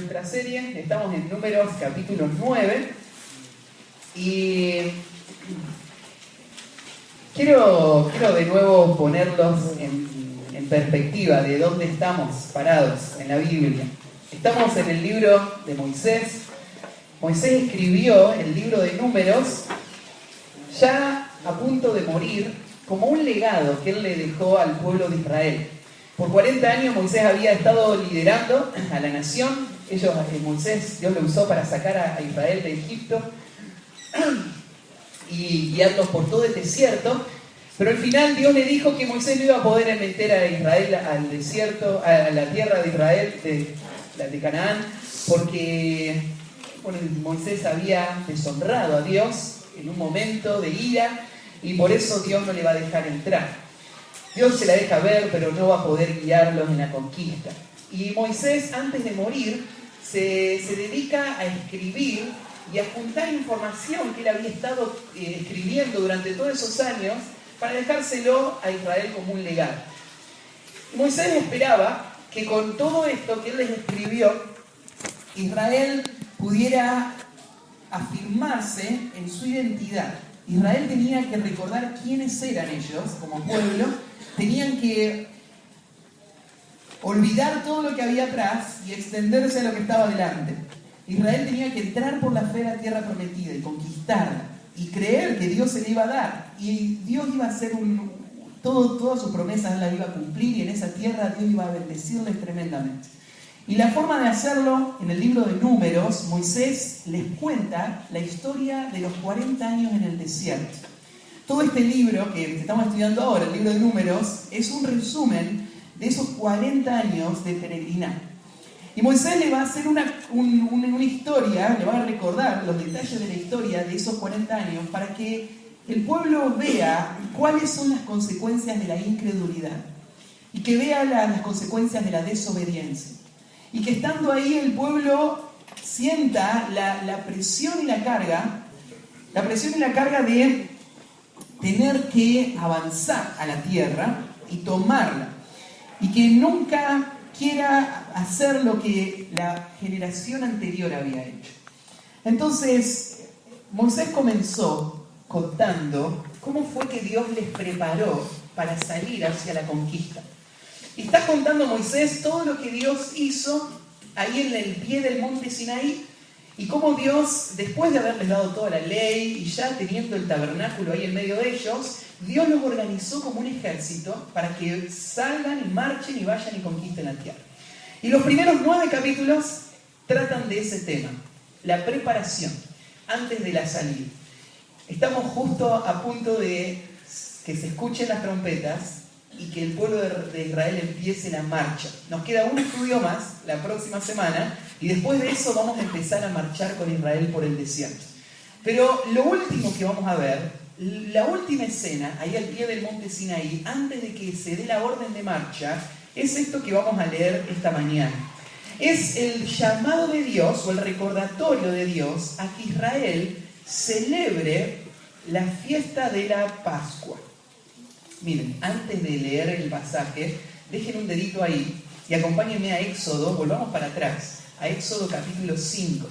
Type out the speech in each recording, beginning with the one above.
nuestra serie. Estamos en Números capítulo 9 y quiero de nuevo ponerlos en perspectiva de dónde estamos parados en la Biblia. Estamos en el libro de Moisés. Moisés escribió el libro de Números ya a punto de morir como un legado que él le dejó al pueblo de Israel. Por 40 años Moisés había estado liderando a la nación. Moisés, Dios lo usó para sacar a Israel de Egipto y guiarlos por todo el desierto. Pero al final Dios le dijo que Moisés no iba a poder meter a Israel al desierto, a la tierra de Israel, de Canaán, porque Moisés había deshonrado a Dios en un momento de ira y por eso Dios no le va a dejar entrar. Dios se la deja ver, pero no va a poder guiarlos en la conquista. Y Moisés, antes de morir, se dedica a escribir y a juntar información que él había estado escribiendo durante todos esos años para dejárselo a Israel como un legado. Moisés esperaba que con todo esto que él les escribió, Israel pudiera afirmarse en su identidad. Israel tenía que recordar quiénes eran ellos como pueblo, tenían que olvidar todo lo que había atrás y extenderse a lo que estaba delante. Israel tenía que entrar por la fe a la tierra prometida y conquistarla y creer que Dios se le iba a dar y Dios iba a hacer todas sus promesas Él las iba a cumplir y en esa tierra Dios iba a bendecirles tremendamente. Y la forma de hacerlo, en el libro de Números, Moisés les cuenta la historia de los 40 años en el desierto. Todo este libro que estamos estudiando ahora, el libro de Números, es un resumen de esos 40 años de peregrinaje. Y Moisés le va a hacer una historia, le va a recordar los detalles de la historia de esos 40 años para que el pueblo vea cuáles son las consecuencias de la incredulidad y que vea las consecuencias de la desobediencia. Y que estando ahí el pueblo sienta la presión y la carga de tener que avanzar a la tierra y tomarla. Y que nunca quiera hacer lo que la generación anterior había hecho. Entonces, Moisés comenzó contando cómo fue que Dios les preparó para salir hacia la conquista. Y está contando Moisés todo lo que Dios hizo ahí en el pie del monte Sinaí y cómo Dios, después de haberles dado toda la ley y ya teniendo el tabernáculo ahí en medio de ellos, Dios los organizó como un ejército para que salgan y marchen y vayan y conquisten la tierra. Y los primeros 9 capítulos tratan de ese tema, la preparación antes de la salida. Estamos justo a punto de que se escuchen las trompetas y que el pueblo de Israel empiece la marcha. Nos queda un estudio más la próxima semana y después de eso vamos a empezar a marchar con Israel por el desierto. Pero lo último que vamos a ver, la última escena, ahí al pie del monte Sinaí, antes de que se dé la orden de marcha, es esto que vamos a leer esta mañana. Es el llamado de Dios o el recordatorio de Dios a que Israel celebre la fiesta de la Pascua. Miren, antes de leer el pasaje, dejen un dedito ahí y acompáñenme a Éxodo, volvamos para atrás, a Éxodo capítulo 5.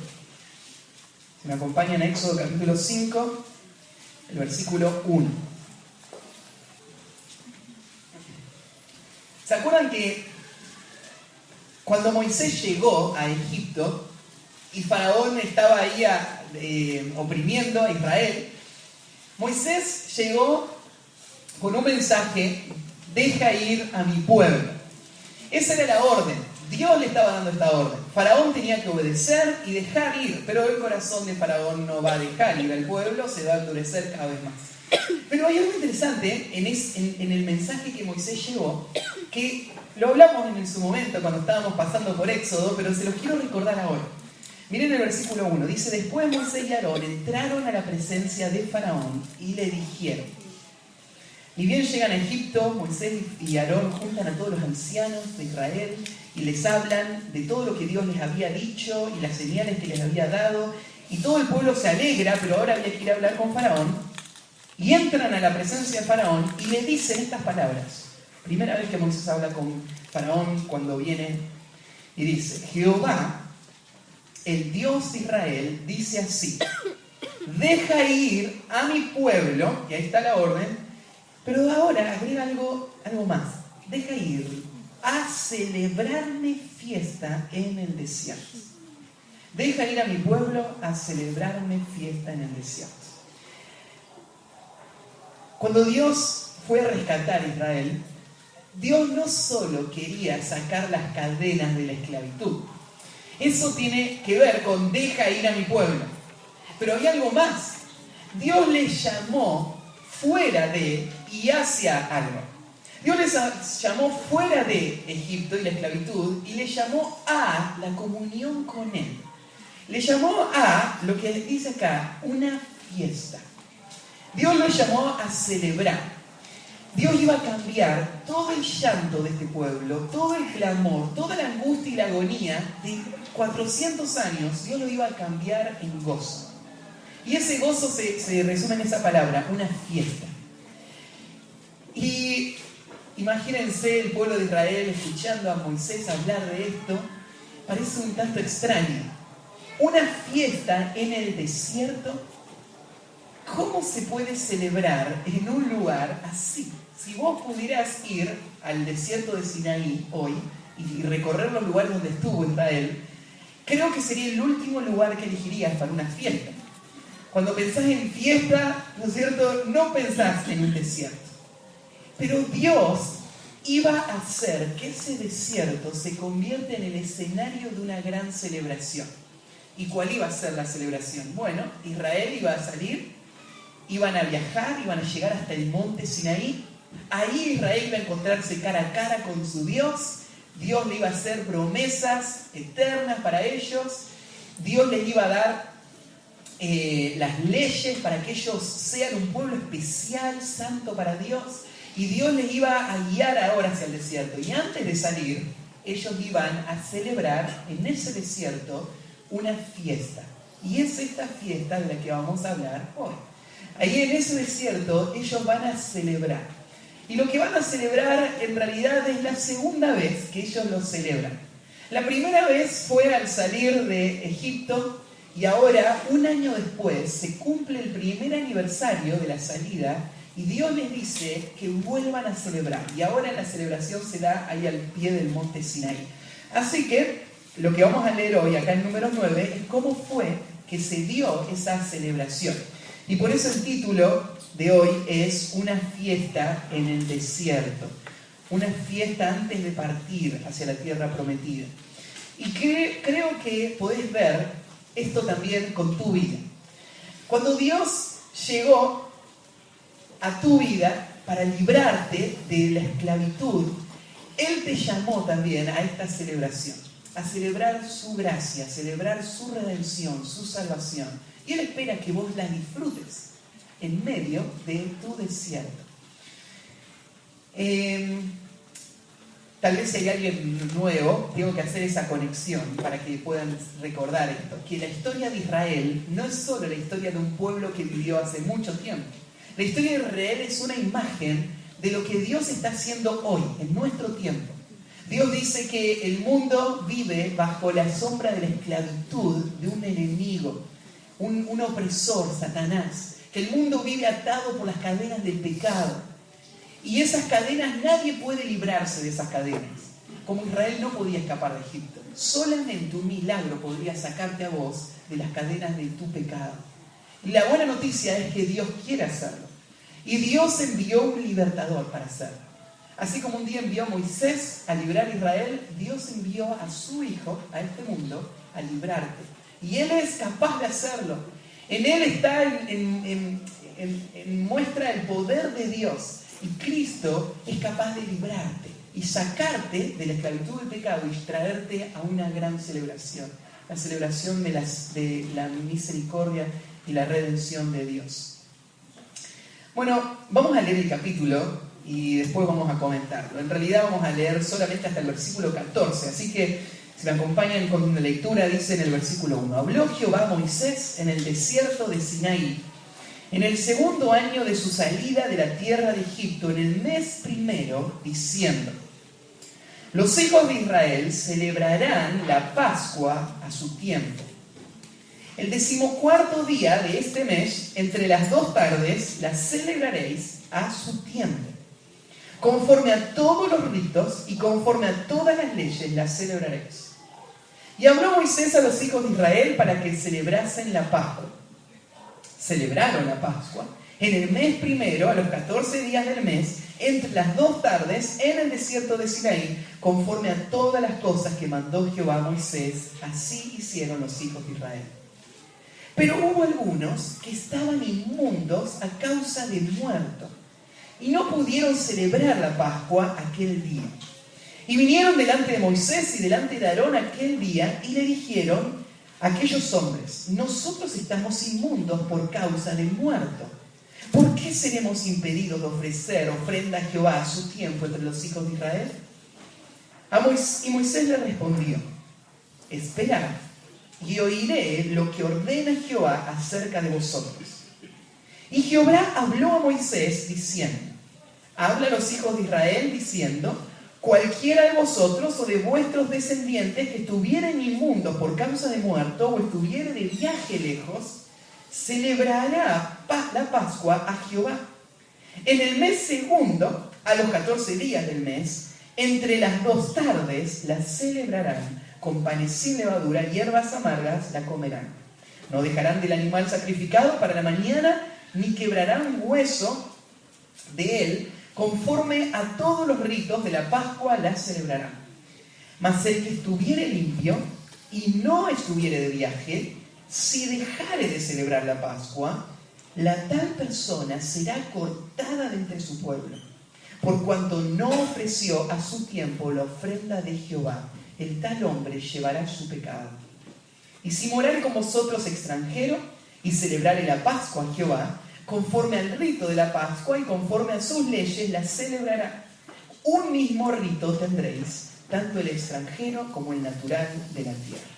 Si me acompañan a Éxodo capítulo 5, el versículo 1. ¿Se acuerdan que cuando Moisés llegó a Egipto y Faraón estaba ahí oprimiendo a Israel, Moisés llegó con un mensaje: deja ir a mi pueblo. Esa era la orden. Dios le estaba dando esta orden. Faraón tenía que obedecer y dejar ir, pero el corazón de Faraón no va a dejar ir al pueblo, se va a endurecer cada vez más. Pero hay algo interesante en el mensaje que Moisés llevó, que lo hablamos en su momento cuando estábamos pasando por Éxodo, pero se los quiero recordar ahora. Miren el versículo 1, dice: después Moisés y Aarón entraron a la presencia de Faraón y le dijeron. Ni bien llegan a Egipto, Moisés y Aarón juntan a todos los ancianos de Israel y les hablan de todo lo que Dios les había dicho y las señales que les había dado. Y todo el pueblo se alegra, pero ahora había que ir a hablar con Faraón. Y entran a la presencia de Faraón y le dicen estas palabras. Primera vez que Moisés habla con Faraón cuando viene y dice: Jehová el Dios de Israel, dice así: deja ir a mi pueblo, y ahí está la orden, pero ahora agrega algo más. Deja ir a celebrarme fiesta en el desierto. Deja ir a mi pueblo a celebrarme fiesta en el desierto. Cuando Dios fue a rescatar a Israel, Dios no solo quería sacar las cadenas de la esclavitud. Eso tiene que ver con deja ir a mi pueblo. Pero hay algo más. Dios les llamó fuera de y hacia algo. Dios les llamó fuera de Egipto y la esclavitud y les llamó a la comunión con Él. Les llamó a, lo que dice acá, una fiesta. Dios los llamó a celebrar. Dios iba a cambiar todo el llanto de este pueblo, todo el clamor, toda la angustia y la agonía de 400 años. Dios lo iba a cambiar en gozo. Y ese gozo se resume en esa palabra, una fiesta. Y imagínense el pueblo de Israel escuchando a Moisés hablar de esto. Parece un tanto extraño. Una fiesta en el desierto. ¿Cómo se puede celebrar en un lugar así? Si vos pudieras ir al desierto de Sinaí hoy y recorrer los lugares donde estuvo Israel, creo que sería el último lugar que elegirías para una fiesta. Cuando pensás en fiesta, ¿no es cierto?, no pensás en un desierto. Pero Dios iba a hacer que ese desierto se convierta en el escenario de una gran celebración. ¿Y cuál iba a ser la celebración? Bueno, Israel iba a salir, iban a viajar, iban a llegar hasta el monte Sinaí. Ahí Israel iba a encontrarse cara a cara con su Dios. Dios le iba a hacer promesas eternas para ellos. Dios les iba a dar las leyes para que ellos sean un pueblo especial, santo para Dios. Y Dios les iba a guiar ahora hacia el desierto. Y antes de salir, ellos iban a celebrar en ese desierto una fiesta. Y es esta fiesta de la que vamos a hablar hoy. Ahí en ese desierto ellos van a celebrar. Y lo que van a celebrar en realidad es la segunda vez que ellos lo celebran. La primera vez fue al salir de Egipto y ahora, un año después, se cumple el primer aniversario de la salida y Dios les dice que vuelvan a celebrar. Y ahora la celebración se da ahí al pie del monte Sinaí. Así que lo que vamos a leer hoy, acá en número 9, es cómo fue que se dio esa celebración. Y por eso el título de hoy es Una fiesta en el desierto. Una fiesta antes de partir hacia la tierra prometida. Y creo que podés ver esto también con tu vida. Cuando Dios llegó a tu vida para librarte de la esclavitud, Él te llamó también a esta celebración. A celebrar su gracia, a celebrar su redención, su salvación. Y Él espera que vos la disfrutes en medio de tu desierto. Tal vez si hay alguien nuevo, tengo que hacer esa conexión para que puedan recordar esto. Que la historia de Israel no es solo la historia de un pueblo que vivió hace mucho tiempo. La historia de Israel es una imagen de lo que Dios está haciendo hoy, en nuestro tiempo. Dios dice que el mundo vive bajo la sombra de la esclavitud de un enemigo, un opresor, Satanás, que el mundo vive atado por las cadenas del pecado. Y esas cadenas, nadie puede librarse de esas cadenas. Como Israel no podía escapar de Egipto. Solamente un milagro podría sacarte a vos de las cadenas de tu pecado. Y la buena noticia es que Dios quiere hacerlo. Y Dios envió un libertador para hacerlo. Así como un día envió a Moisés a librar a Israel, Dios envió a su Hijo a este mundo a librarte. Y Él es capaz de hacerlo. En Él está en muestra el poder de Dios. Y Cristo es capaz de librarte y sacarte de la esclavitud del pecado y traerte a una gran celebración. La celebración de la misericordia y la redención de Dios. Bueno, vamos a leer el capítulo y después vamos a comentarlo. En realidad vamos a leer solamente hasta el versículo 14, así que si me acompañan con una lectura, dice en el versículo 1: Habló Jehová a Moisés en el desierto de Sinaí, en el segundo año de su salida de la tierra de Egipto, en el mes primero, diciendo: Los hijos de Israel celebrarán la Pascua a su tiempo. El 14º día de este mes, entre las 2 tardes, la celebraréis a su tiempo. Conforme a todos los ritos y conforme a todas las leyes, la celebraréis. Y habló Moisés a los hijos de Israel para que celebrasen la Pascua. Celebraron la Pascua en el mes primero, a los 14 días del mes, entre las 2 tardes, en el desierto de Sinaí, conforme a todas las cosas que mandó Jehová a Moisés. Así hicieron los hijos de Israel. Pero hubo algunos que estaban inmundos a causa de muerto, y no pudieron celebrar la Pascua aquel día. Y vinieron delante de Moisés y delante de Aarón aquel día, y le dijeron a aquellos hombres: nosotros estamos inmundos por causa del muerto. ¿Por qué seremos impedidos de ofrecer ofrenda a Jehová a su tiempo entre los hijos de Israel? Y Moisés le respondió: esperad, y oiré lo que ordena Jehová acerca de vosotros. Y Jehová habló a Moisés diciendo: habla a los hijos de Israel diciendo: cualquiera de vosotros o de vuestros descendientes que estuvieren inmundos por causa de muerto o estuviere de viaje lejos, celebrará la Pascua a Jehová. En el mes segundo, a los 14 días del mes, entre las 2 tardes, la celebrarán. Con panes sin levadura, hierbas amargas la comerán. No dejarán del animal sacrificado para la mañana, ni quebrarán hueso de él. Conforme a todos los ritos de la Pascua la celebrarán. Mas el que estuviere limpio y no estuviere de viaje, si dejare de celebrar la Pascua, la tal persona será cortada de entre su pueblo, por cuanto no ofreció a su tiempo la ofrenda de Jehová. El tal hombre llevará su pecado. Y si morare con vosotros extranjero y celebrare la Pascua a Jehová, conforme al rito de la Pascua y conforme a sus leyes la celebrará. Un mismo rito tendréis, tanto el extranjero como el natural de la tierra.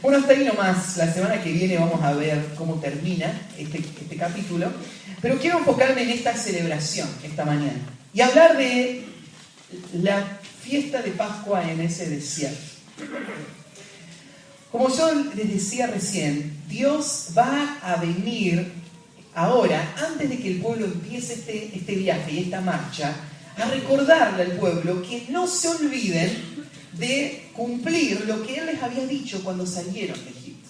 Bueno, hasta ahí nomás. La semana que viene vamos a ver cómo termina este capítulo. Pero quiero enfocarme en esta celebración esta mañana y hablar de la fiesta de Pascua en ese desierto. Como yo les decía recién, Dios va a venir ahora, antes de que el pueblo empiece este viaje y esta marcha, a recordarle al pueblo que no se olviden de cumplir lo que Él les había dicho cuando salieron de Egipto.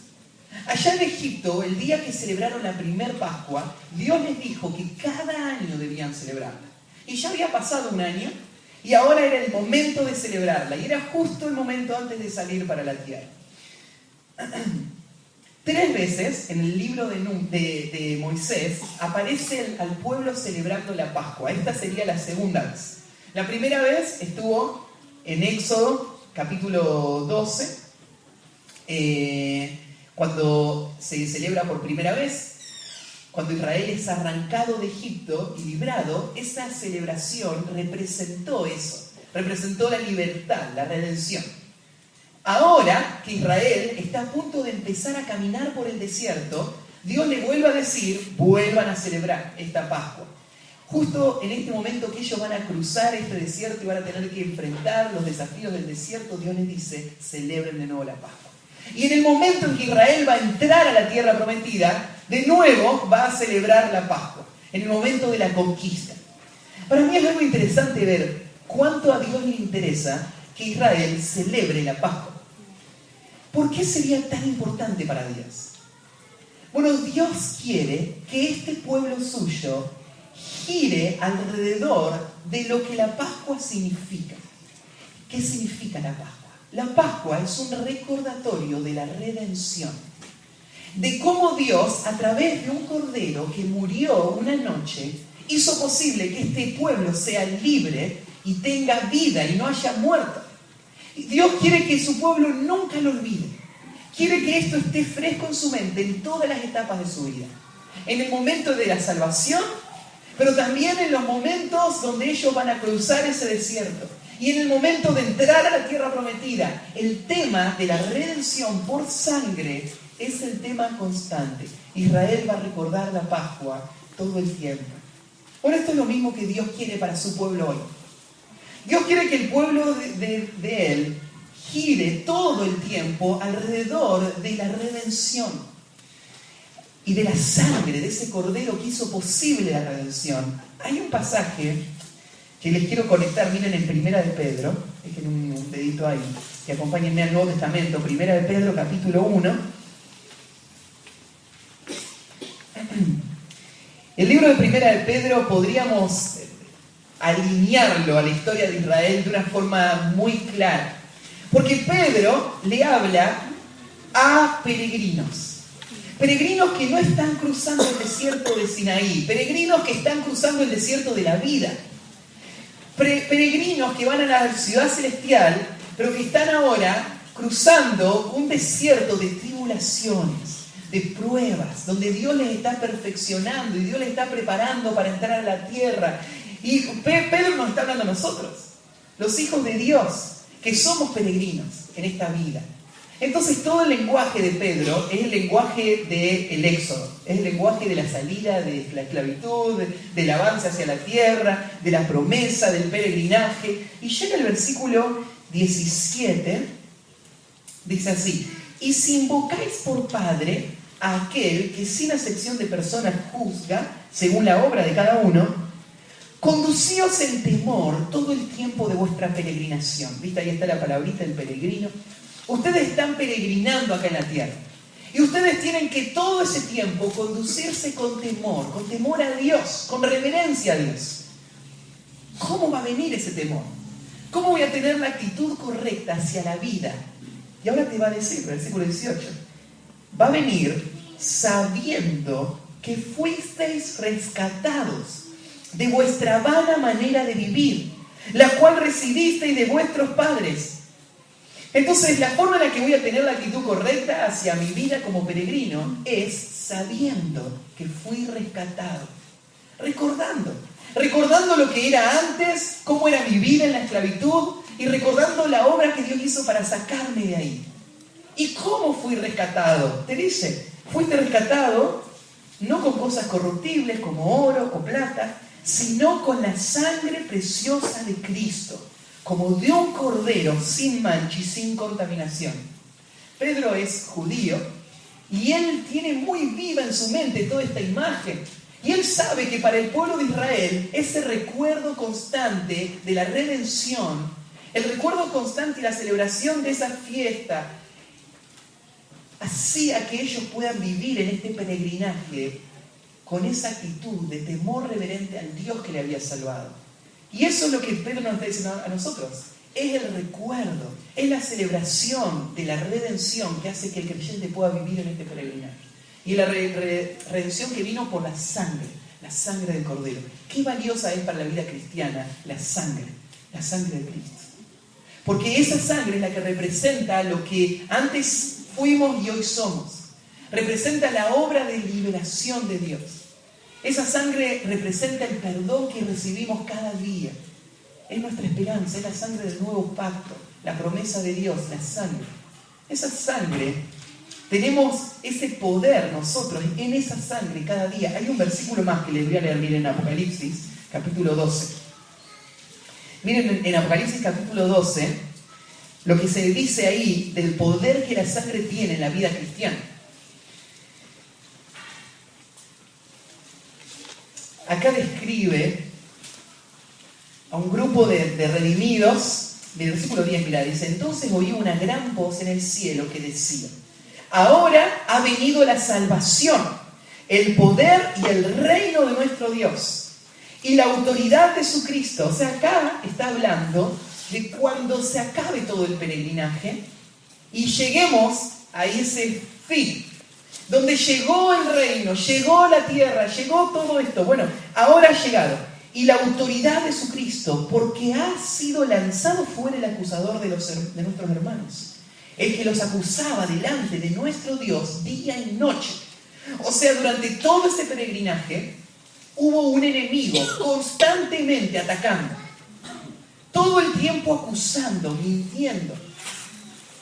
Allá en Egipto, el día que celebraron la primer Pascua, Dios les dijo que cada año debían celebrarla. Y ya había pasado un año, y ahora era el momento de celebrarla, y era justo el momento antes de salir para la tierra. 3 veces en el libro de Moisés aparece al pueblo celebrando la Pascua. Esta sería la segunda vez. La primera vez estuvo en Éxodo capítulo 12, cuando se celebra por primera vez, cuando Israel es arrancado de Egipto y librado. Esa celebración representó eso, representó la libertad, la redención. Ahora que Israel está a punto de empezar a caminar por el desierto, Dios le vuelve a decir: vuelvan a celebrar esta Pascua. Justo en este momento que ellos van a cruzar este desierto y van a tener que enfrentar los desafíos del desierto, Dios les dice: celebren de nuevo la Pascua. Y en el momento en que Israel va a entrar a la tierra prometida, de nuevo va a celebrar la Pascua, en el momento de la conquista. Para mí es algo interesante ver cuánto a Dios le interesa que Israel celebre la Pascua. ¿Por qué sería tan importante para Dios? Bueno, Dios quiere que este pueblo suyo gire alrededor de lo que la Pascua significa. ¿Qué significa la Pascua? La Pascua es un recordatorio de la redención, de cómo Dios, a través de un cordero que murió una noche, hizo posible que este pueblo sea libre y tenga vida y no haya muerto. Dios quiere que su pueblo nunca lo olvide. Quiere que esto esté fresco en su mente en todas las etapas de su vida. En el momento de la salvación, pero también en los momentos donde ellos van a cruzar ese desierto. Y en el momento de entrar a la tierra prometida. El tema de la redención por sangre es el tema constante. Israel va a recordar la Pascua todo el tiempo. Bueno, esto es lo mismo que Dios quiere para su pueblo hoy. Dios quiere que el pueblo de Él gire todo el tiempo alrededor de la redención. y de la sangre de ese cordero que hizo posible la redención. Hay un pasaje que les quiero conectar, miren, en Primera de Pedro, dejen un dedito ahí, que acompáñenme al Nuevo Testamento, Primera de Pedro, capítulo 1. El libro de Primera de Pedro podríamos alinearlo a la historia de Israel de una forma muy clara, porque Pedro le habla a peregrinos que no están cruzando el desierto de Sinaí, peregrinos que están cruzando el desierto de la vida, peregrinos que van a la ciudad celestial, pero que están ahora cruzando un desierto de tribulaciones, de pruebas, donde Dios les está perfeccionando y Dios les está preparando para entrar a la tierra. Y Pedro nos está hablando a nosotros, los hijos de Dios, que somos peregrinos en esta vida. Entonces todo el lenguaje de Pedro es el lenguaje del éxodo, es el lenguaje de la salida de la esclavitud, del avance hacia la tierra, de la promesa, del peregrinaje. Y llega el versículo 17, dice así: y si invocáis por Padre a aquel que sin acepción de personas juzga, según la obra de cada uno, conducíos en temor todo el tiempo de vuestra peregrinación. ¿Viste? Ahí está la palabrita del peregrino. Ustedes están peregrinando acá en la tierra. Y ustedes tienen que todo ese tiempo conducirse con temor a Dios, con reverencia a Dios. ¿Cómo va a venir ese temor? ¿Cómo voy a tener la actitud correcta hacia la vida? Y ahora te va a decir, versículo 18, va a venir sabiendo que fuisteis rescatados de vuestra vana manera de vivir, la cual recibisteis de vuestros padres. Entonces, la forma en la que voy a tener la actitud correcta hacia mi vida como peregrino es sabiendo que fui rescatado, recordando lo que era antes, cómo era mi vida en la esclavitud y recordando la obra que Dios hizo para sacarme de ahí. ¿Y cómo fui rescatado? Te dice, fuiste rescatado no con cosas corruptibles como oro o plata, sino con la sangre preciosa de Cristo, como de un cordero sin mancha y sin contaminación. Pedro es judío y él tiene muy viva en su mente toda esta imagen. Y él sabe que para el pueblo de Israel ese recuerdo constante de la redención, el recuerdo constante y la celebración de esa fiesta, hacía que ellos puedan vivir en este peregrinaje con esa actitud de temor reverente al Dios que le había salvado. Y eso es lo que Pedro nos está diciendo a nosotros. Es el recuerdo, es la celebración de la redención que hace que el creyente pueda vivir en este peregrinaje. Y la redención que vino por la sangre del Cordero. Qué valiosa es para la vida cristiana la sangre de Cristo. Porque esa sangre es la que representa lo que antes fuimos y hoy somos. Representa la obra de liberación de Dios. Esa sangre representa el perdón que recibimos cada día. Es nuestra esperanza, es la sangre del nuevo pacto, la promesa de Dios, la sangre. Esa sangre, tenemos ese poder nosotros en esa sangre cada día. Hay un versículo más que les voy a leer, miren, en Apocalipsis, capítulo 12. Miren, en Apocalipsis, capítulo 12, lo que se dice ahí del poder que la sangre tiene en la vida cristiana. Acá describe a un grupo de redimidos, del versículo 10, mirá, dice: entonces oí una gran voz en el cielo que decía: ahora ha venido la salvación, el poder y el reino de nuestro Dios, y la autoridad de su Cristo. O sea, acá está hablando de cuando se acabe todo el peregrinaje y lleguemos a ese fin. Donde llegó el reino, llegó la tierra, llegó todo esto. Bueno, ahora ha llegado. Y la autoridad de su Cristo, porque ha sido lanzado fuera el acusador de nuestros hermanos. El que los acusaba delante de nuestro Dios día y noche. O sea, durante todo ese peregrinaje hubo un enemigo constantemente atacando. Todo el tiempo acusando, mintiendo,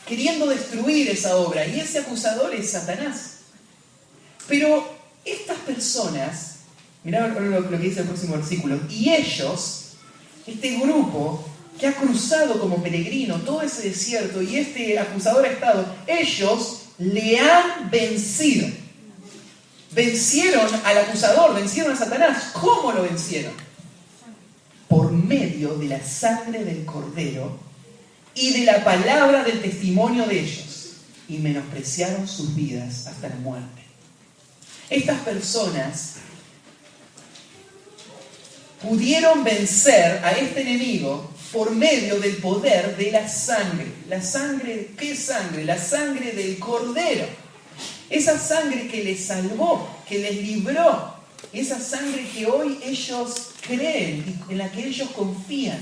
queriendo destruir esa obra. Y ese acusador es Satanás. Pero estas personas, mirá lo que dice el próximo versículo, y ellos, este grupo que ha cruzado como peregrino todo ese desierto y este acusador ha estado, ellos le han vencido. vencieron al acusador, vencieron a Satanás. ¿Cómo lo vencieron? Por medio de la sangre del Cordero y de la palabra del testimonio de ellos, y menospreciaron sus vidas hasta la muerte. Estas personas pudieron vencer a este enemigo por medio del poder de la sangre. ¿La sangre? ¿Qué sangre? La sangre del Cordero. Esa sangre que les salvó, que les libró. Esa sangre que hoy ellos creen, en la que ellos confían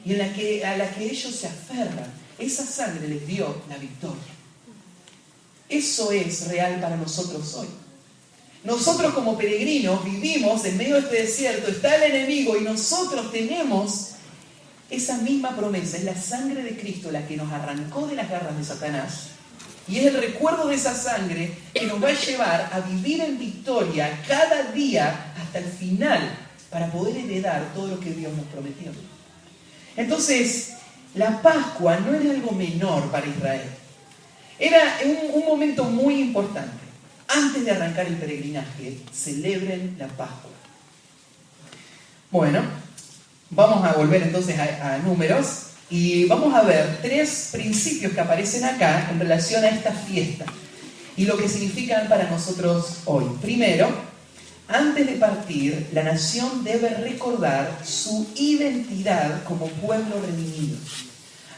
y a la que ellos se aferran. Esa sangre les dio la victoria. Eso es real para nosotros hoy. Nosotros como peregrinos vivimos en medio de este desierto, está el enemigo y nosotros tenemos esa misma promesa. Es la sangre de Cristo la que nos arrancó de las garras de Satanás y es el recuerdo de esa sangre que nos va a llevar a vivir en victoria cada día hasta el final para poder heredar todo lo que Dios nos prometió. Entonces, la Pascua no era algo menor para Israel. Era un momento muy importante. Antes de arrancar el peregrinaje, celebren la Pascua. Bueno, vamos a volver entonces a Números y vamos a ver 3 principios que aparecen acá en relación a esta fiesta y lo que significan para nosotros hoy. Primero, antes de partir, la nación debe recordar su identidad como pueblo redimido.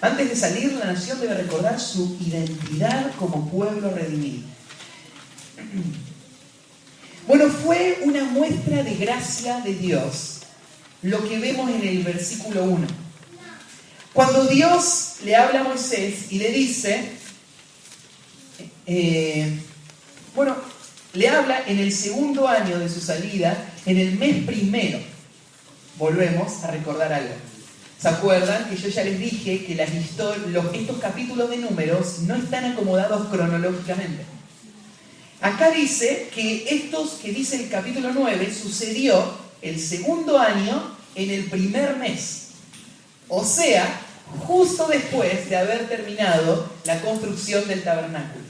Antes de salir, la nación debe recordar su identidad como pueblo redimido. Bueno, fue una muestra de gracia de Dios lo que vemos en el versículo 1. Cuando Dios le habla a Moisés y le dice, le habla en el segundo año de su salida, en el mes primero. Volvemos a recordar algo. ¿Se acuerdan que yo ya les dije que estos capítulos de Números no están acomodados cronológicamente? Acá dice que que dice el capítulo 9 sucedió el segundo año en el primer mes. O sea, justo después de haber terminado la construcción del tabernáculo.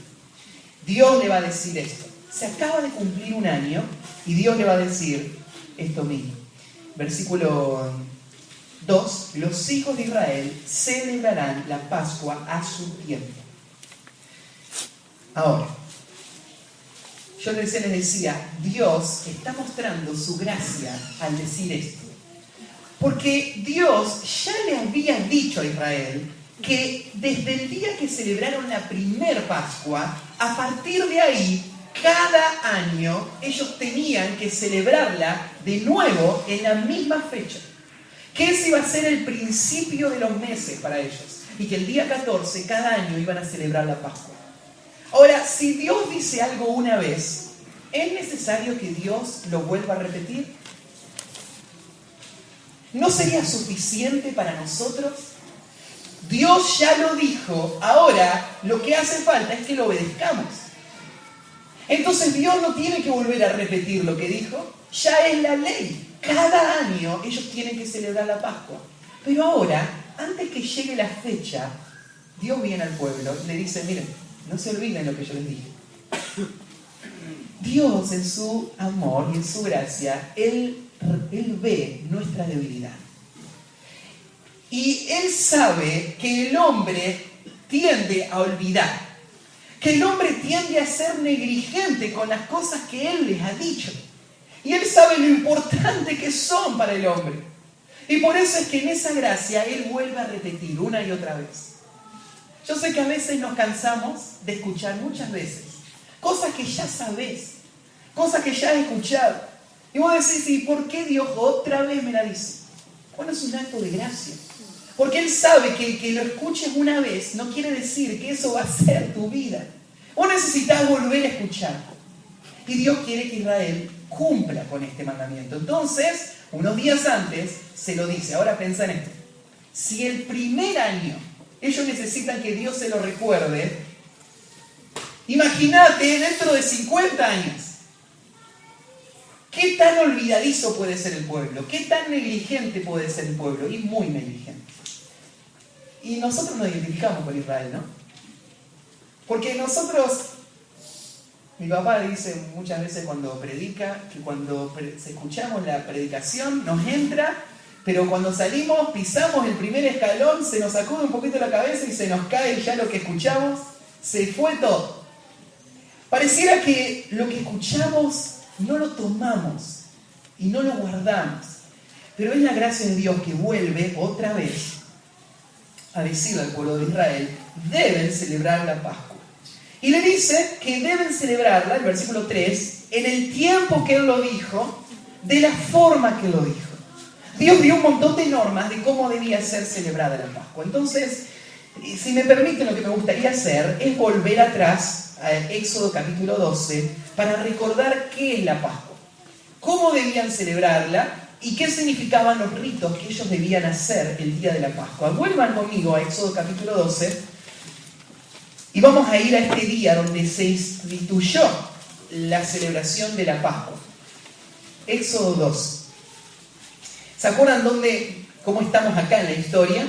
Dios le va a decir esto. Se acaba de cumplir un año y Dios le va a decir esto mismo. Versículo 2. Los hijos de Israel celebrarán la Pascua a su tiempo. Ahora, yo les decía, Dios está mostrando su gracia al decir esto. Porque Dios ya le había dicho a Israel que desde el día que celebraron la primer Pascua, a partir de ahí, cada año ellos tenían que celebrarla de nuevo en la misma fecha. Que ese iba a ser el principio de los meses para ellos. Y que el día 14, cada año, iban a celebrar la Pascua. Ahora, si Dios dice algo una vez, ¿es necesario que Dios lo vuelva a repetir? ¿No sería suficiente para nosotros? Dios ya lo dijo, ahora lo que hace falta es que lo obedezcamos. Entonces Dios no tiene que volver a repetir lo que dijo, ya es la ley. Cada año ellos tienen que celebrar la Pascua. Pero ahora, antes que llegue la fecha, Dios viene al pueblo y le dice, miren, no se olviden lo que yo les dije. Dios en su amor y en su gracia, Él ve nuestra debilidad. Y Él sabe que el hombre tiende a olvidar, que el hombre tiende a ser negligente con las cosas que Él les ha dicho. Y Él sabe lo importante que son para el hombre. Y por eso es que en esa gracia Él vuelve a repetir una y otra vez. Yo sé que a veces nos cansamos de escuchar muchas veces cosas que ya sabés, cosas que ya has escuchado. Y vos decís, ¿y por qué Dios otra vez me la dice? Bueno, es un acto de gracia. Porque Él sabe que lo escuches una vez no quiere decir que eso va a ser tu vida. Vos necesitas volver a escuchar. Y Dios quiere que Israel cumpla con este mandamiento. Entonces, unos días antes se lo dice. Ahora piensa en esto. Si el primer año ellos necesitan que Dios se lo recuerde, imagínate dentro de 50 años. ¿Qué tan olvidadizo puede ser el pueblo? ¿Qué tan negligente puede ser el pueblo? Y muy negligente. Y nosotros nos identificamos con Israel, ¿no? Porque nosotros Mi papá dice muchas veces cuando predica que cuando escuchamos la predicación nos entra, pero cuando salimos pisamos el primer escalón, se nos sacude un poquito la cabeza y se nos cae ya lo que escuchamos, se fue todo. Pareciera que lo que escuchamos no lo tomamos y no lo guardamos, pero es la gracia de Dios que vuelve otra vez a decirle al pueblo de Israel: deben celebrar la Pascua. Y le dice que deben celebrarla, el versículo 3, en el tiempo que Él lo dijo, de la forma que lo dijo. Dios dio un montón de normas de cómo debía ser celebrada la Pascua. Entonces, si me permiten, lo que me gustaría hacer es volver atrás a Éxodo capítulo 12 para recordar qué es la Pascua, cómo debían celebrarla y qué significaban los ritos que ellos debían hacer el día de la Pascua. Vuelvan conmigo a Éxodo capítulo 12 y vamos a ir a este día donde se instituyó la celebración de la Pascua. Éxodo 2. ¿Se acuerdan cómo estamos acá en la historia?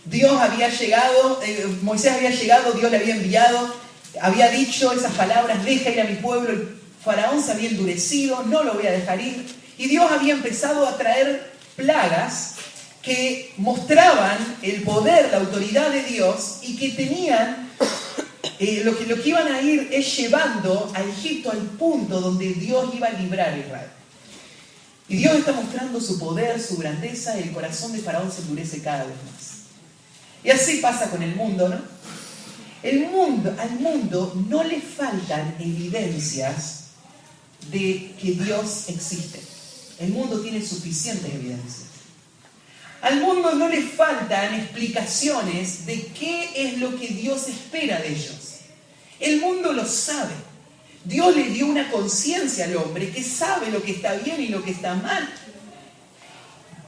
Dios había llegado, Moisés había llegado, Dios le había enviado, había dicho esas palabras: deja ir a mi pueblo. El faraón se había endurecido, no lo voy a dejar ir. Y Dios había empezado a traer plagas que mostraban el poder, la autoridad de Dios, y que tenían, lo que iban a ir es llevando a Egipto al punto donde Dios iba a librar a Israel. Y Dios está mostrando su poder, su grandeza, y el corazón de Faraón se endurece cada vez más. Y así pasa con el mundo, ¿no? Al mundo no le faltan evidencias de que Dios existe. El mundo tiene suficientes evidencias. Al mundo no le faltan explicaciones de qué es lo que Dios espera de ellos. El mundo lo sabe. Dios le dio una conciencia al hombre que sabe lo que está bien y lo que está mal.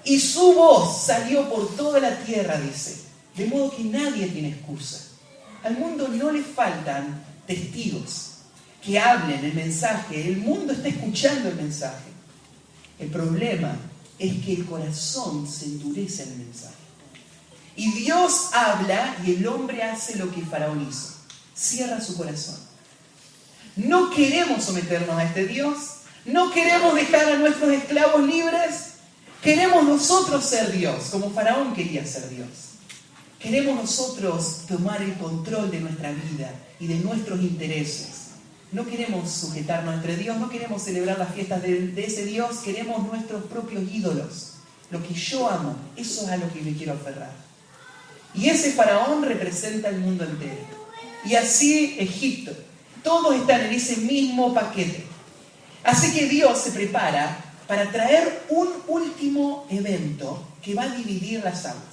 Y su voz salió por toda la tierra, dice. De modo que nadie tiene excusa. Al mundo no le faltan testigos que hablen el mensaje. El mundo está escuchando el mensaje. El problema es que el corazón se endurece al mensaje. Y Dios habla y el hombre hace lo que Faraón hizo. Cierra su corazón. No queremos someternos a este Dios. No queremos dejar a nuestros esclavos libres. Queremos nosotros ser Dios, como Faraón quería ser Dios. Queremos nosotros tomar el control de nuestra vida y de nuestros intereses. No queremos sujetarnos entre Dios, no queremos celebrar las fiestas de ese Dios, queremos nuestros propios ídolos. Lo que yo amo, eso es a lo que me quiero aferrar. Y ese Faraón representa el mundo entero. Y así Egipto. Todos están en ese mismo paquete. Así que Dios se prepara para traer un último evento que va a dividir las aguas.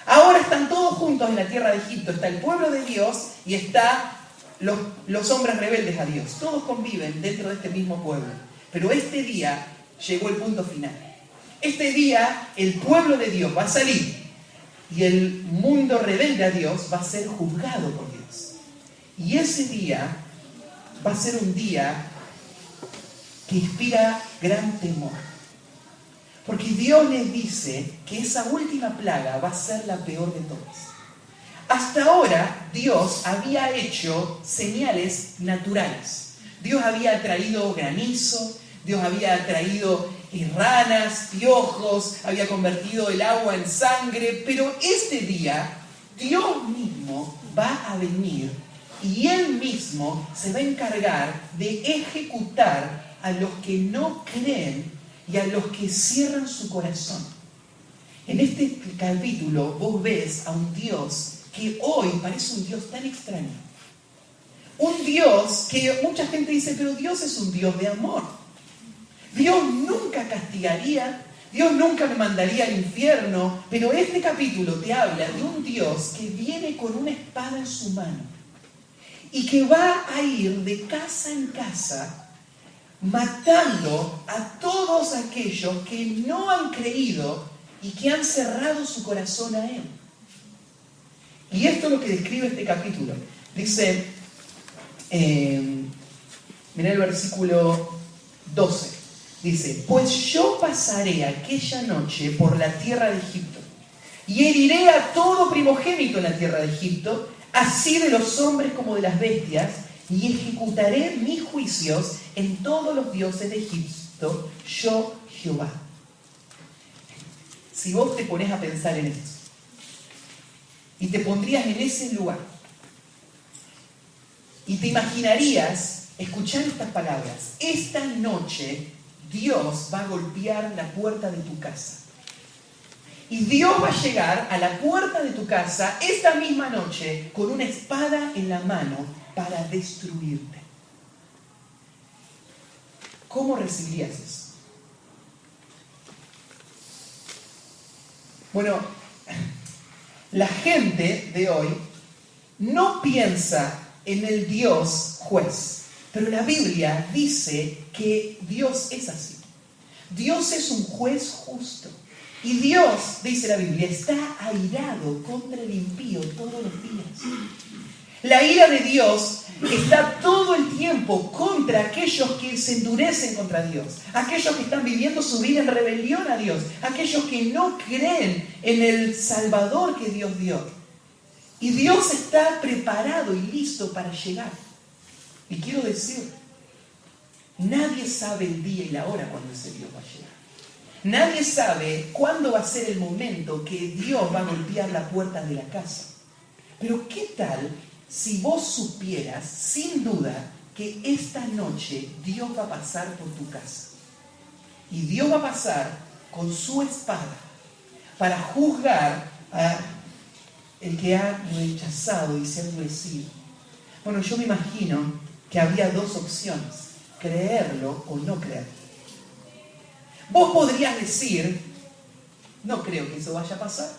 Ahora están todos juntos en la tierra de Egipto. Está el pueblo de Dios y está los hombres rebeldes a Dios. Todos conviven dentro de este mismo pueblo. Pero este día llegó el punto final. Este día el pueblo de Dios va a salir y el mundo rebelde a Dios va a ser juzgado por Dios. Y ese día va a ser un día que inspira gran temor. Porque Dios les dice que esa última plaga va a ser la peor de todas. Hasta ahora Dios había hecho señales naturales. Dios había traído granizo, Dios había traído ranas, piojos, había convertido el agua en sangre, pero este día Dios mismo va a venir y Él mismo se va a encargar de ejecutar a los que no creen y a los que cierran su corazón. En este capítulo vos ves a un Dios que hoy parece un Dios tan extraño. Un Dios que mucha gente dice, pero Dios es un Dios de amor. Dios nunca castigaría, Dios nunca me mandaría al infierno, pero este capítulo te habla de un Dios que viene con una espada en su mano y que va a ir de casa en casa matando a todos aquellos que no han creído y que han cerrado su corazón a Él. Y esto es lo que describe este capítulo. Dice, mirá el versículo 12. Dice, pues yo pasaré aquella noche por la tierra de Egipto y heriré a todo primogénito en la tierra de Egipto, así de los hombres como de las bestias, y ejecutaré mis juicios en todos los dioses de Egipto, yo Jehová. Si vos te pones a pensar en esto, y te pondrías en ese lugar, y te imaginarías escuchar estas palabras: esta noche Dios va a golpear la puerta de tu casa. Y Dios va a llegar a la puerta de tu casa esta misma noche con una espada en la mano para destruirte. ¿Cómo recibirías eso? Bueno, la gente de hoy no piensa en el Dios juez, pero la Biblia dice que Dios es así. Dios es un juez justo. Y Dios, dice la Biblia, está airado contra el impío todos los días. La ira de Dios está todo el tiempo contra aquellos que se endurecen contra Dios, aquellos que están viviendo su vida en rebelión a Dios, aquellos que no creen en el Salvador que Dios dio. Y Dios está preparado y listo para llegar. Y quiero decir, nadie sabe el día y la hora cuando ese Dios va a llegar. Nadie sabe cuándo va a ser el momento que Dios va a golpear la puerta de la casa. Pero ¿qué tal si vos supieras, sin duda, que esta noche Dios va a pasar por tu casa? Y Dios va a pasar con su espada para juzgar a el que ha rechazado y se ha endurecido. Bueno, yo me imagino que había dos opciones: creerlo o no creerlo. Vos podrías decir: no creo que eso vaya a pasar.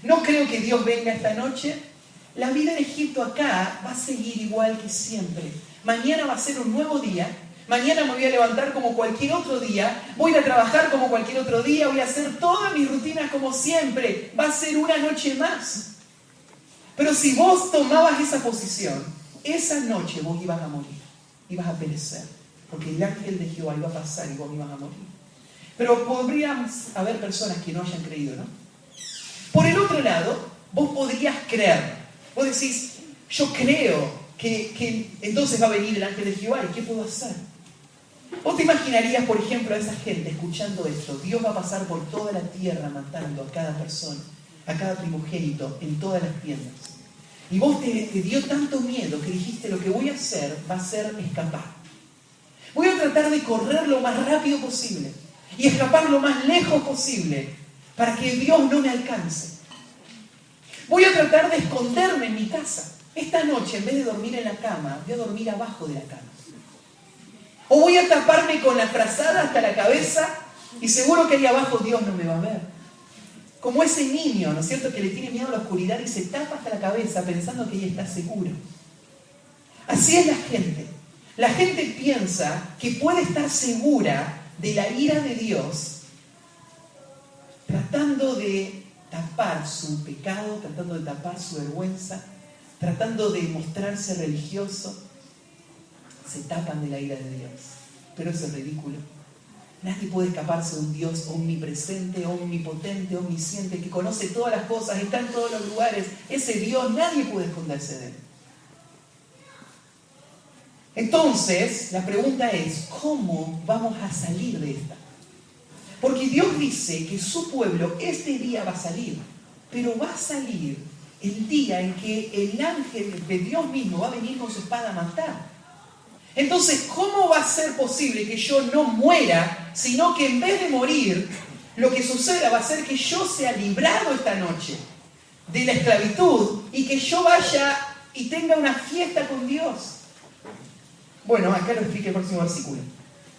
No creo que Dios venga esta noche. La vida en Egipto acá va a seguir igual que siempre. Mañana va a ser un nuevo día. Mañana me voy a levantar como cualquier otro día. Voy a ir a trabajar como cualquier otro día. Voy a hacer todas mis rutinas como siempre. Va a ser una noche más. Pero si vos tomabas esa posición, esa noche vos ibas a morir. Ibas a perecer. Porque el ángel de Jehová iba a pasar y vos ibas a morir. Pero podríamos haber personas que no hayan creído, ¿no? Por el otro lado, vos podrías creer. Vos decís: yo creo que entonces va a venir el ángel de Jehová. ¿Y qué puedo hacer? Vos te imaginarías, por ejemplo, a esa gente escuchando esto: Dios va a pasar por toda la tierra matando a cada persona, a cada primogénito, en todas las tiendas. Y vos te dio tanto miedo que dijiste: lo que voy a hacer va a ser escapar. Voy a tratar de correr lo más rápido posible y escapar lo más lejos posible para que Dios no me alcance. Voy a tratar de esconderme en mi casa. Esta noche, en vez de dormir en la cama, voy a dormir abajo de la cama. O voy a taparme con la frazada hasta la cabeza y seguro que ahí abajo Dios no me va a ver. Como ese niño, ¿no es cierto?, que le tiene miedo a la oscuridad y se tapa hasta la cabeza pensando que ella está seguro. Así es la gente. La gente piensa que puede estar segura de la ira de Dios tratando de tapar su pecado, tratando de tapar su vergüenza, tratando de mostrarse religioso. Se tapan de la ira de Dios. Pero eso es ridículo. Nadie puede escaparse de un Dios omnipresente, omnipotente, omnisciente, que conoce todas las cosas, está en todos los lugares. Ese Dios, nadie puede esconderse de él. Entonces, la pregunta es: ¿cómo vamos a salir de esta? Porque Dios dice que su pueblo este día va a salir, pero va a salir el día en que el ángel de Dios mismo va a venir con su espada a matar. Entonces, ¿cómo va a ser posible que yo no muera, sino que en vez de morir, lo que suceda va a ser que yo sea librado esta noche de la esclavitud y que yo vaya y tenga una fiesta con Dios? Bueno, acá lo explica el próximo versículo.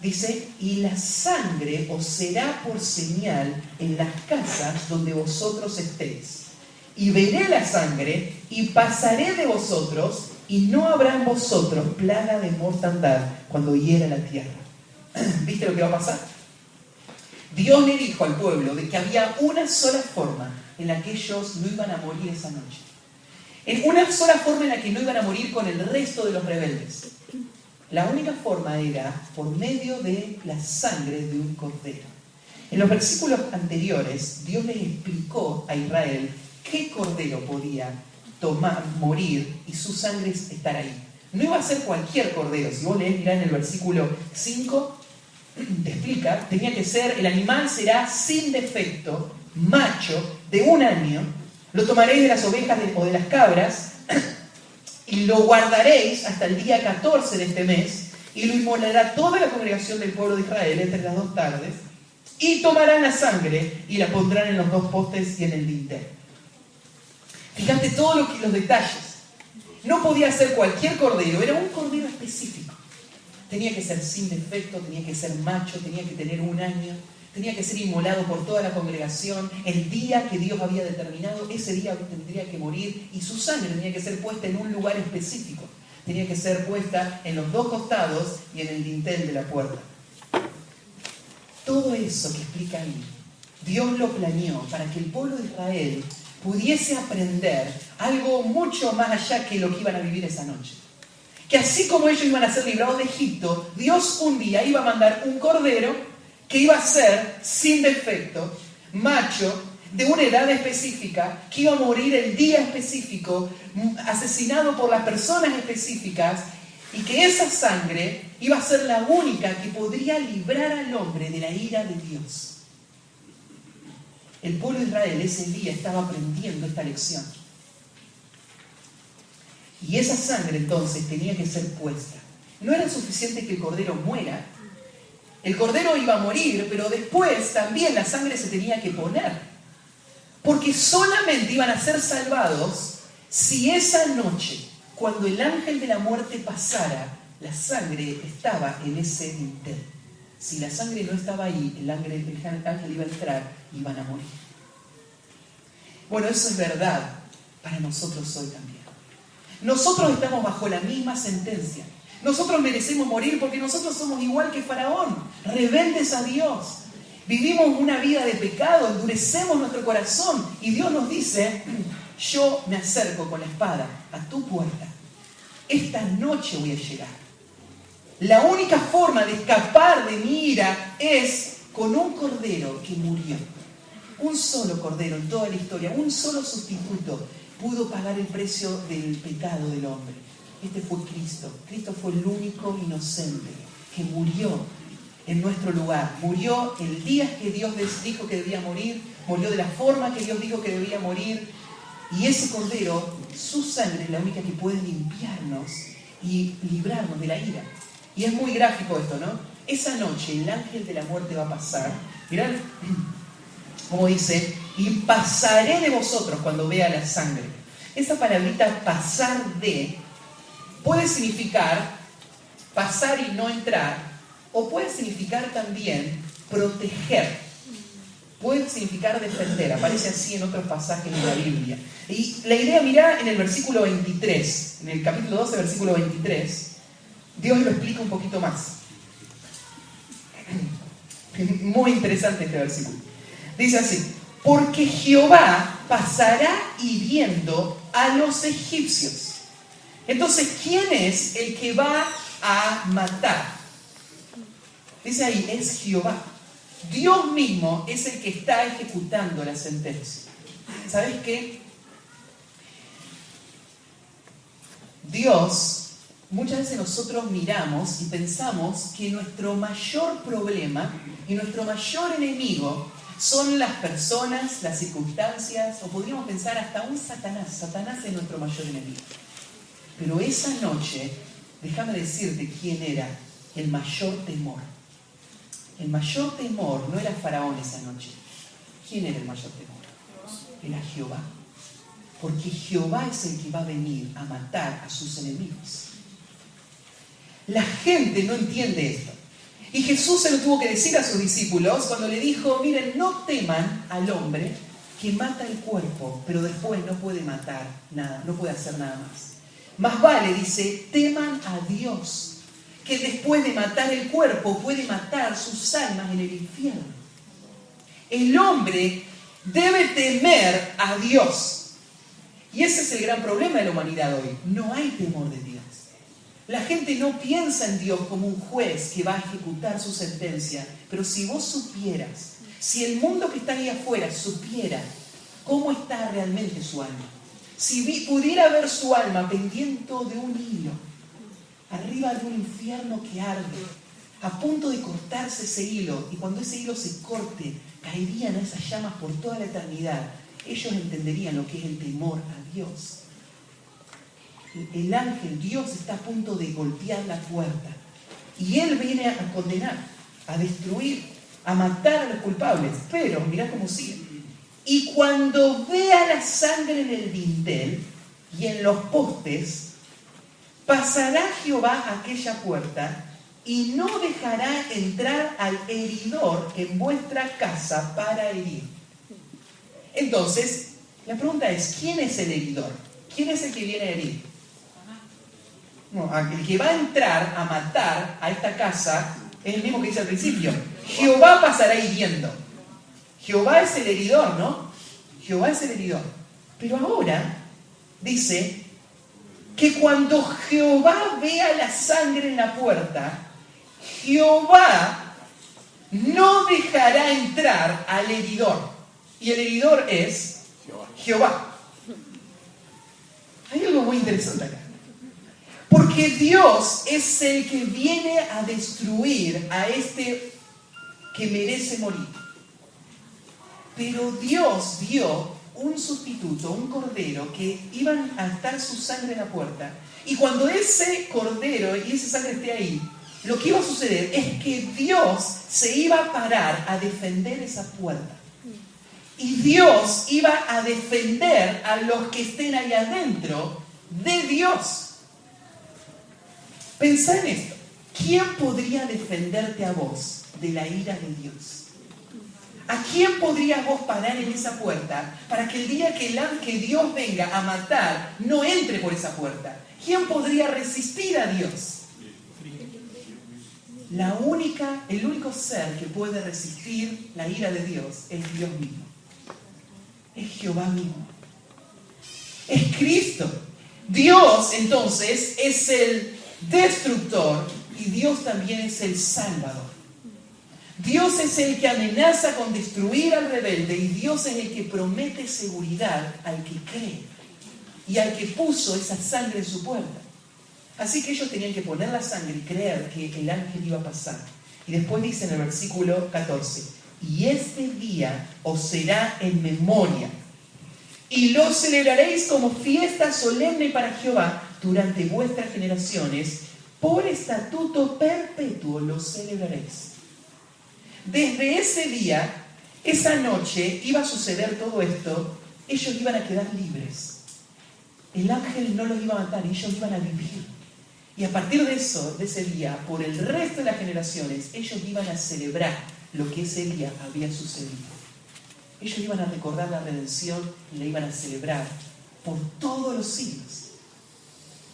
Dice: y la sangre os será por señal en las casas donde vosotros estéis. Y veré la sangre y pasaré de vosotros, y no habrá en vosotros plaga de mortandad cuando hiera la tierra. ¿Viste lo que va a pasar? Dios le dijo al pueblo de que había una sola forma en la que ellos no iban a morir esa noche. En una sola forma en la que no iban a morir con el resto de los rebeldes. La única forma era por medio de la sangre de un cordero. En los versículos anteriores, Dios les explicó a Israel qué cordero podía morir y su sangre estar ahí. No iba a ser cualquier cordero. Si vos leés, mirá en el versículo 5, te explica, tenía que ser, el animal será sin defecto, macho, de 1 año, lo tomaréis de las ovejas o de las cabras, y lo guardaréis hasta el día 14 de este mes, y lo inmolará toda la congregación del pueblo de Israel entre las 2 tardes, y tomarán la sangre y la pondrán en los 2 postes y en el dintel. Fíjate todos los detalles. No podía ser cualquier cordero, era un cordero específico. Tenía que ser sin defecto, tenía que ser macho, tenía que tener 1 año, tenía que ser inmolado por toda la congregación. El día que Dios había determinado, ese día tendría que morir, y su sangre tenía que ser puesta en un lugar específico. Tenía que ser puesta en los 2 costados y en el dintel de la puerta. Todo eso que explica ahí, Dios lo planeó para que el pueblo de Israel pudiese aprender algo mucho más allá que lo que iban a vivir esa noche. Que así como ellos iban a ser librados de Egipto, Dios un día iba a mandar un cordero que iba a ser sin defecto, macho, de una edad específica, que iba a morir el día específico, asesinado por las personas específicas, y que esa sangre iba a ser la única que podría librar al hombre de la ira de Dios. El pueblo de Israel ese día estaba aprendiendo esta lección. Y esa sangre entonces tenía que ser puesta. No era suficiente que el cordero muera. El cordero iba a morir, pero después también la sangre se tenía que poner. Porque solamente iban a ser salvados si esa noche, cuando el ángel de la muerte pasara, la sangre estaba en ese dintel. Si la sangre no estaba ahí, el ángel iba a entrar y iban a morir. Bueno, eso es verdad para nosotros hoy también. Nosotros estamos bajo la misma sentencia. Nosotros merecemos morir porque nosotros somos igual que Faraón, rebeldes a Dios. Vivimos una vida de pecado, endurecemos nuestro corazón y Dios nos dice, yo me acerco con la espada a tu puerta. Esta noche voy a llegar. La única forma de escapar de mi ira es con un cordero que murió. Un solo cordero en toda la historia, un solo sustituto pudo pagar el precio del pecado del hombre. Este fue Cristo. Cristo fue el único inocente que murió en nuestro lugar. Murió el día que Dios dijo que debía morir, murió de la forma que Dios dijo que debía morir. Y ese cordero, su sangre es la única que puede limpiarnos y librarnos de la ira. Y es muy gráfico esto, ¿no? Esa noche el ángel de la muerte va a pasar. Mirad como dice, y pasaré de vosotros cuando vea la sangre. Esa palabrita pasar de puede significar pasar y no entrar, o puede significar también proteger. Puede significar defender, aparece así en otros pasajes de la Biblia. Y la idea, mirá en el versículo 23, en el capítulo 12, versículo 23, Dios lo explica un poquito más. Muy interesante este versículo. Dice así, porque Jehová pasará hiriendo a los egipcios. Entonces, ¿quién es el que va a matar? Dice ahí, es Jehová. Dios mismo es el que está ejecutando la sentencia. ¿Sabes qué? Dios, muchas veces nosotros miramos y pensamos que nuestro mayor problema y nuestro mayor enemigo son las personas, las circunstancias, o podríamos pensar hasta un Satanás. Satanás es nuestro mayor enemigo. Pero esa noche, déjame decirte quién era el mayor temor. El mayor temor no era Faraón esa noche. ¿Quién era el mayor temor? Era Jehová. Porque Jehová es el que va a venir a matar a sus enemigos. La gente no entiende esto. Y Jesús se lo tuvo que decir a sus discípulos cuando le dijo, miren, no teman al hombre que mata el cuerpo, pero después no puede matar nada, no puede hacer nada más. Más vale, dice, teman a Dios, que después de matar el cuerpo puede matar sus almas en el infierno. El hombre debe temer a Dios. Y ese es el gran problema de la humanidad hoy. No hay temor de Dios. La gente no piensa en Dios como un juez que va a ejecutar su sentencia. Pero si vos supieras, si el mundo que está ahí afuera supiera cómo está realmente su alma, si pudiera ver su alma pendiente de un hilo, arriba de un infierno que arde, a punto de cortarse ese hilo, y cuando ese hilo se corte, caerían a esas llamas por toda la eternidad. Ellos entenderían lo que es el temor a Dios. El ángel, Dios, está a punto de golpear la puerta, y Él viene a condenar, a destruir, a matar a los culpables. Pero, mirá cómo sigue. Y cuando vea la sangre en el dintel y en los postes, pasará Jehová a aquella puerta y no dejará entrar al heridor en vuestra casa para herir. Entonces, la pregunta es, ¿quién es el heridor? ¿Quién es el que viene a herir? No, el que va a entrar a matar a esta casa es el mismo que dice al principio. Jehová pasará hiriendo. Jehová es el heridor, ¿no? Jehová es el heridor. Pero ahora dice que cuando Jehová vea la sangre en la puerta, Jehová no dejará entrar al heridor. Y el heridor es Jehová. Hay algo muy interesante acá. Porque Dios es el que viene a destruir a este que merece morir. Pero Dios dio un sustituto, un cordero, que iban a estar su sangre en la puerta. Y cuando ese cordero y esa sangre esté ahí, lo que iba a suceder es que Dios se iba a parar a defender esa puerta. Y Dios iba a defender a los que estén ahí adentro de Dios. Pensá en esto. ¿Quién podría defenderte a vos de la ira de Dios? ¿A quién podrías vos parar en esa puerta para que el día que Dios venga a matar no entre por esa puerta? ¿Quién podría resistir a Dios? El único ser que puede resistir la ira de Dios es Dios mismo. Es Jehová mismo. Es Cristo. Dios, entonces, es el destructor y Dios también es el salvador. Dios es el que amenaza con destruir al rebelde y Dios es el que promete seguridad al que cree y al que puso esa sangre en su puerta. Así que ellos tenían que poner la sangre y creer que el ángel iba a pasar. Y después dice en el versículo 14, y este día os será en memoria y lo celebraréis como fiesta solemne para Jehová durante vuestras generaciones, por estatuto perpetuo lo celebraréis. Desde ese día, esa noche, iba a suceder todo esto. Ellos iban a quedar libres. El ángel no los iba a matar, ellos iban a vivir. Y a partir de eso, de ese día, por el resto de las generaciones, ellos iban a celebrar lo que ese día había sucedido. Ellos iban a recordar la redención y la iban a celebrar por todos los siglos.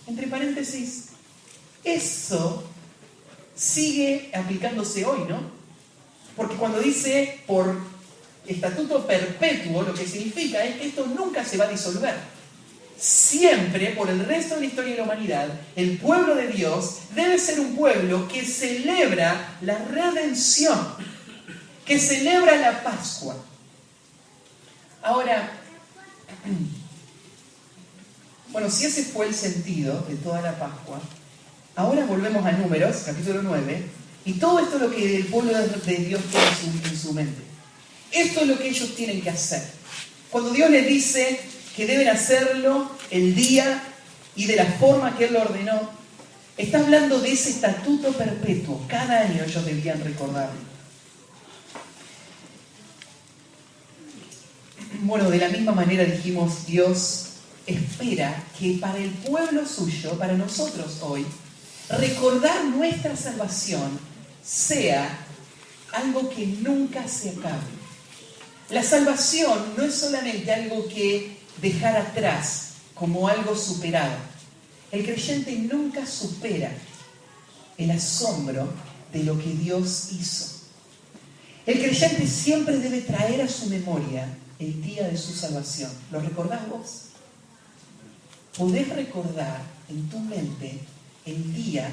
Entre paréntesis, eso sigue aplicándose hoy, ¿no? Porque cuando dice por estatuto perpetuo, lo que significa es que esto nunca se va a disolver. Siempre, por el resto de la historia de la humanidad, el pueblo de Dios debe ser un pueblo que celebra la redención, que celebra la Pascua. Ahora, bueno, si ese fue el sentido de toda la Pascua, ahora volvemos a Números, capítulo 9, y todo esto es lo que el pueblo de Dios tiene en su mente. Esto es lo que ellos tienen que hacer. Cuando Dios les dice que deben hacerlo el día y de la forma que Él lo ordenó, está hablando de ese estatuto perpetuo. Cada año ellos debían recordarlo. Bueno, de la misma manera dijimos, Dios espera que para el pueblo suyo, para nosotros hoy, recordar nuestra salvación sea algo que nunca se acabe. La salvación no es solamente algo que dejar atrás como algo superado. El creyente nunca supera el asombro de lo que Dios hizo. El creyente siempre debe traer a su memoria el día de su salvación. ¿Lo recordás vos? Podés recordar en tu mente el día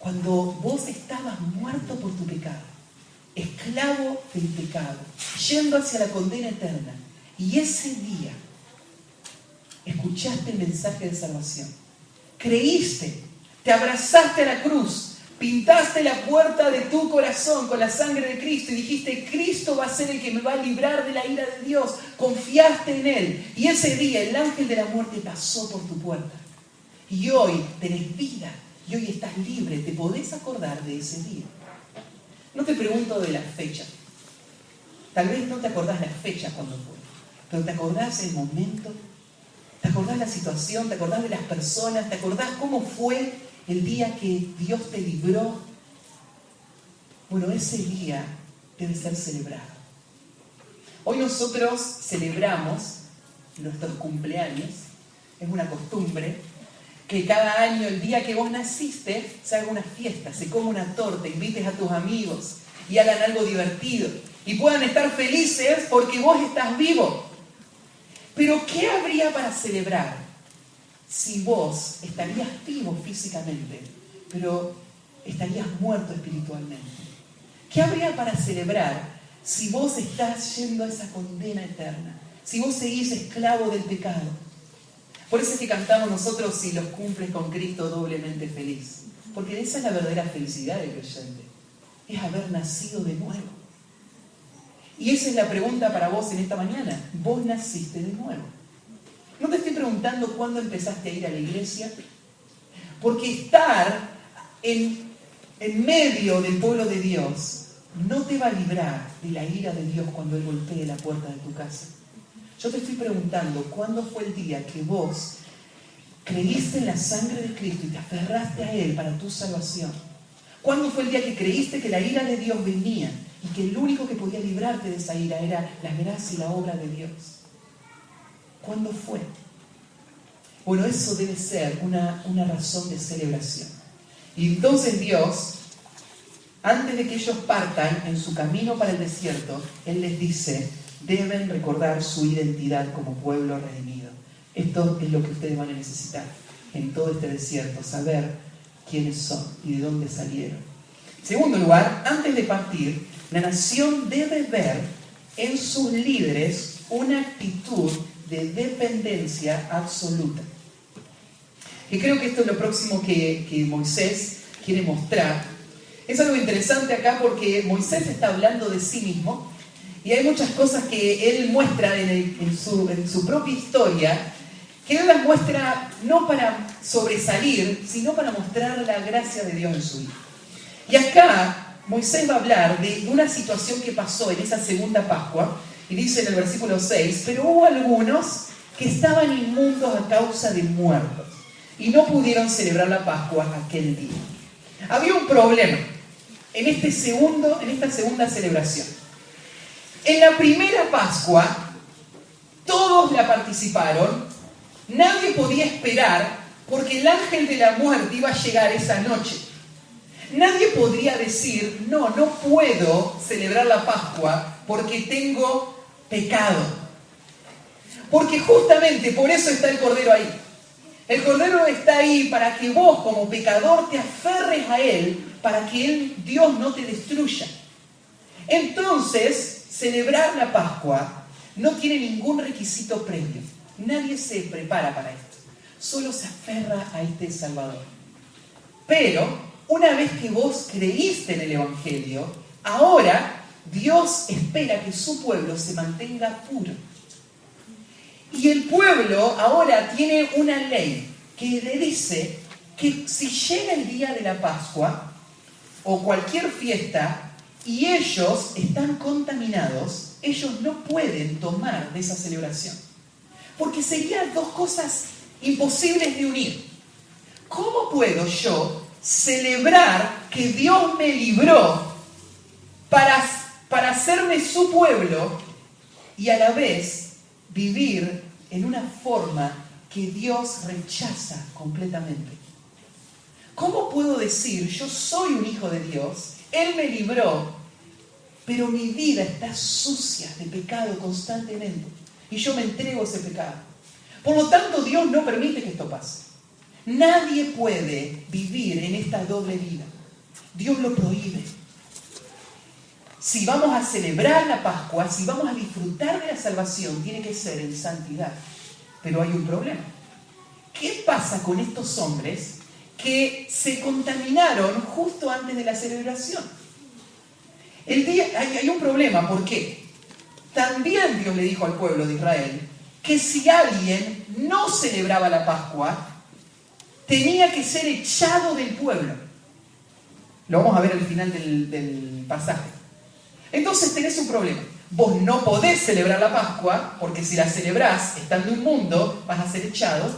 cuando vos estabas muerto por tu pecado, esclavo del pecado, yendo hacia la condena eterna. Y ese día escuchaste el mensaje de salvación, creíste, te abrazaste a la cruz, pintaste la puerta de tu corazón con la sangre de Cristo y dijiste, Cristo va a ser el que me va a librar de la ira de Dios. Confiaste en Él. Y ese día el ángel de la muerte pasó por tu puerta. Y hoy tenés vida. Y hoy estás libre. ¿Te podés acordar de ese día? No te pregunto de la fecha. Tal vez no te acordás la fecha cuando fue. Pero ¿te acordás el momento? ¿Te acordás la situación? ¿Te acordás de las personas? ¿Te acordás cómo fue el día que Dios te libró? Bueno, ese día debe ser celebrado. Hoy nosotros celebramos nuestros cumpleaños. Es una costumbre que cada año, el día que vos naciste, se haga una fiesta, se coma una torta, invites a tus amigos y hagan algo divertido y puedan estar felices porque vos estás vivo. Pero ¿qué habría para celebrar si vos estarías vivo físicamente, pero estarías muerto espiritualmente? ¿Qué habría para celebrar si vos estás yendo a esa condena eterna? Si vos seguís esclavo del pecado. Por eso es que cantamos nosotros, si los cumples con Cristo, doblemente feliz. Porque esa es la verdadera felicidad del creyente. Es haber nacido de nuevo. Y esa es la pregunta para vos en esta mañana. ¿Vos naciste de nuevo? No te estoy preguntando cuándo empezaste a ir a la iglesia. Porque estar en medio del pueblo de Dios no te va a librar de la ira de Dios cuando Él golpee la puerta de tu casa. Yo te estoy preguntando, ¿cuándo fue el día que vos creíste en la sangre de Cristo y te aferraste a Él para tu salvación? ¿Cuándo fue el día que creíste que la ira de Dios venía y que el único que podía librarte de esa ira era la gracia y la obra de Dios? ¿Cuándo fue? Bueno, eso debe ser una razón de celebración. Y entonces Dios, antes de que ellos partan en su camino para el desierto, Él les dice, deben recordar su identidad como pueblo redimido. Esto es lo que ustedes van a necesitar en todo este desierto, saber quiénes son y de dónde salieron. En segundo lugar, antes de partir, la nación debe ver en sus líderes una actitud de dependencia absoluta. Y creo que esto es lo próximo que Moisés quiere mostrar. Es algo interesante acá porque Moisés está hablando de sí mismo. Y hay muchas cosas que él muestra en su propia historia, que él las muestra no para sobresalir, sino para mostrar la gracia de Dios en su vida. Y acá Moisés va a hablar de una situación que pasó en esa segunda Pascua, y dice en el versículo 6, pero hubo algunos que estaban inmundos a causa de muertos, y no pudieron celebrar la Pascua aquel día. Había un problema en esta segunda celebración. En la primera Pascua, todos la participaron, nadie podía esperar porque el ángel de la muerte iba a llegar esa noche. Nadie podría decir, no puedo celebrar la Pascua porque tengo pecado. Porque justamente por eso está el Cordero ahí. El Cordero está ahí para que vos como pecador te aferres a Él, para que Dios no te destruya. Entonces, celebrar la Pascua no tiene ningún requisito previo. Nadie se prepara para esto. Solo se aferra a este Salvador. Pero, una vez que vos creíste en el Evangelio, ahora Dios espera que su pueblo se mantenga puro. Y el pueblo ahora tiene una ley que le dice que si llega el día de la Pascua o cualquier fiesta, y ellos están contaminados, ellos no pueden tomar de esa celebración. Porque serían dos cosas imposibles de unir. ¿Cómo puedo yo celebrar que Dios me libró para hacerme su pueblo y a la vez vivir en una forma que Dios rechaza completamente? ¿Cómo puedo decir, yo soy un hijo de Dios, Él me libró, pero mi vida está sucia de pecado constantemente y yo me entrego a ese pecado? Por lo tanto, Dios no permite que esto pase. Nadie puede vivir en esta doble vida. Dios lo prohíbe. Si vamos a celebrar la Pascua, si vamos a disfrutar de la salvación, tiene que ser en santidad. Pero hay un problema. ¿Qué pasa con estos hombres que se contaminaron justo antes de la celebración. Hay un problema, ¿por qué? También Dios le dijo al pueblo de Israel que si alguien no celebraba la Pascua, tenía que ser echado del pueblo. Lo vamos a ver al final del pasaje. Entonces tenés un problema. Vos no podés celebrar la Pascua, porque si la celebrás estando inmundo, vas a ser echado.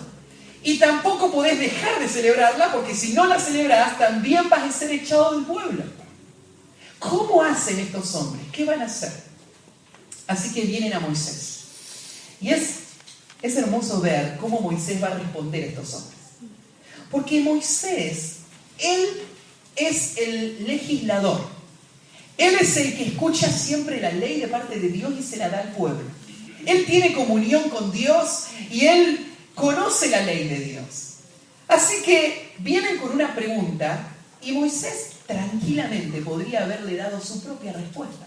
Y tampoco podés dejar de celebrarla, porque si no la celebrás, también vas a ser echado del pueblo. ¿Cómo hacen estos hombres? ¿Qué van a hacer? Así que vienen a Moisés. Y es hermoso ver cómo Moisés va a responder a estos hombres. Porque Moisés, él es el legislador. Él es el que escucha siempre la ley de parte de Dios y se la da al pueblo. Él tiene comunión con Dios y él conoce la ley de Dios. Así que vienen con una pregunta y Moisés tranquilamente podría haberle dado su propia respuesta.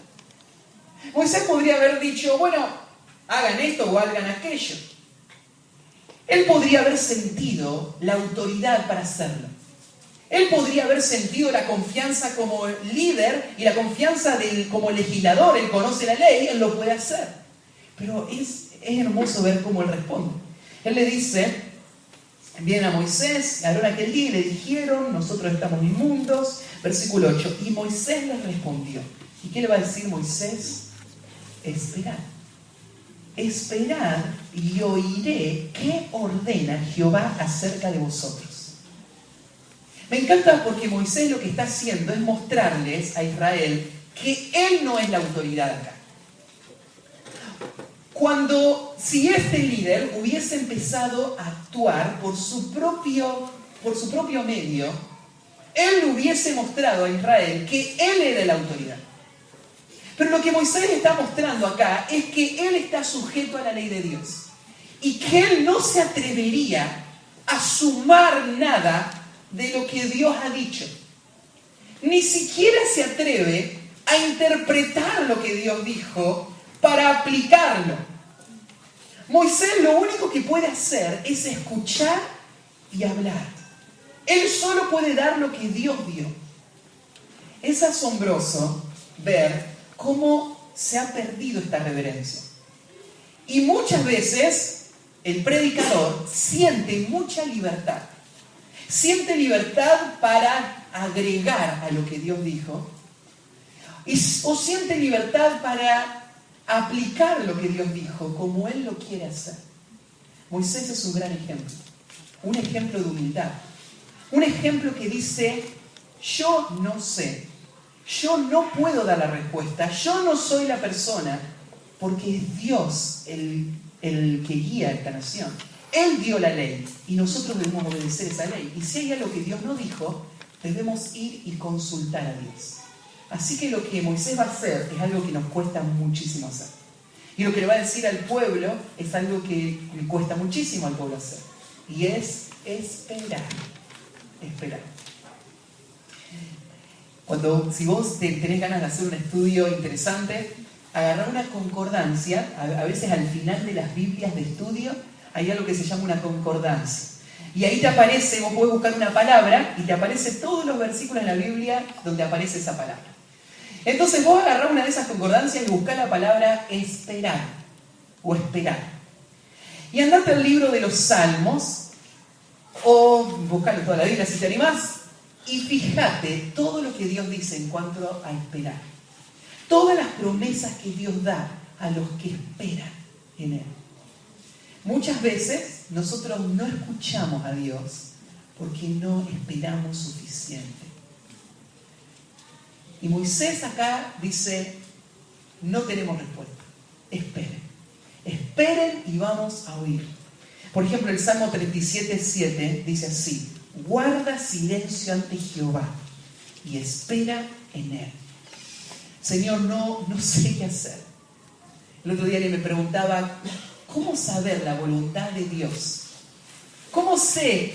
Moisés podría haber dicho, bueno, hagan esto o hagan aquello. Él podría haber sentido la autoridad para hacerlo. Él podría haber sentido la confianza como líder y la confianza como legislador. Él conoce la ley, él lo puede hacer. Pero es hermoso ver cómo él responde. Él le dice, vienen a Moisés, a Aarón aquel día y le dijeron, nosotros estamos inmundos. Versículo 8, y Moisés les respondió. ¿Y qué le va a decir Moisés? Esperad. Esperad y oiré qué ordena Jehová acerca de vosotros. Me encanta porque Moisés lo que está haciendo es mostrarles a Israel que él no es la autoridad acá. Si este líder hubiese empezado a actuar por su propio medio, él hubiese mostrado a Israel que él era la autoridad. Pero lo que Moisés está mostrando acá es que él está sujeto a la ley de Dios y que él no se atrevería a sumar nada de lo que Dios ha dicho. Ni siquiera se atreve a interpretar lo que Dios dijo para aplicarlo. Moisés lo único que puede hacer es escuchar y hablar. Él solo puede dar lo que Dios dio. Es asombroso ver cómo se ha perdido esta reverencia. Y muchas veces el predicador siente mucha libertad. Siente libertad para agregar a lo que Dios dijo. O siente libertad para aplicar lo que Dios dijo como Él lo quiere hacer. Moisés es un gran ejemplo. Un ejemplo de humildad. Un ejemplo que dice, yo no sé. Yo no puedo dar la respuesta. Yo no soy la persona. Porque es Dios el que guía a esta nación. Él dio la ley y nosotros debemos obedecer esa ley. Y si hay algo que Dios no dijo, debemos ir y consultar a Dios. Así que lo que Moisés va a hacer es algo que nos cuesta muchísimo hacer. Y lo que le va a decir al pueblo es algo que le cuesta muchísimo al pueblo hacer. Y es esperar. Esperar. Si vos tenés ganas de hacer un estudio interesante, agarrar una concordancia. A veces al final de las Biblias de estudio hay algo que se llama una concordancia. Y ahí te aparece, vos podés buscar una palabra y te aparece todos los versículos en la Biblia donde aparece esa palabra. Entonces vos agarrás una de esas concordancias y buscás la palabra esperar o esperar. Y andate al libro de los Salmos o buscalo toda la Biblia si te animás y fíjate todo lo que Dios dice en cuanto a esperar. Todas las promesas que Dios da a los que esperan en Él. Muchas veces nosotros no escuchamos a Dios porque no esperamos suficiente. Y Moisés acá dice, no tenemos respuesta. Esperen. Esperen y vamos a oír. Por ejemplo, el Salmo 37:7 dice así, guarda silencio ante Jehová y espera en Él. Señor, no sé qué hacer. El otro día alguien me preguntaba, ¿cómo saber la voluntad de Dios? ¿Cómo sé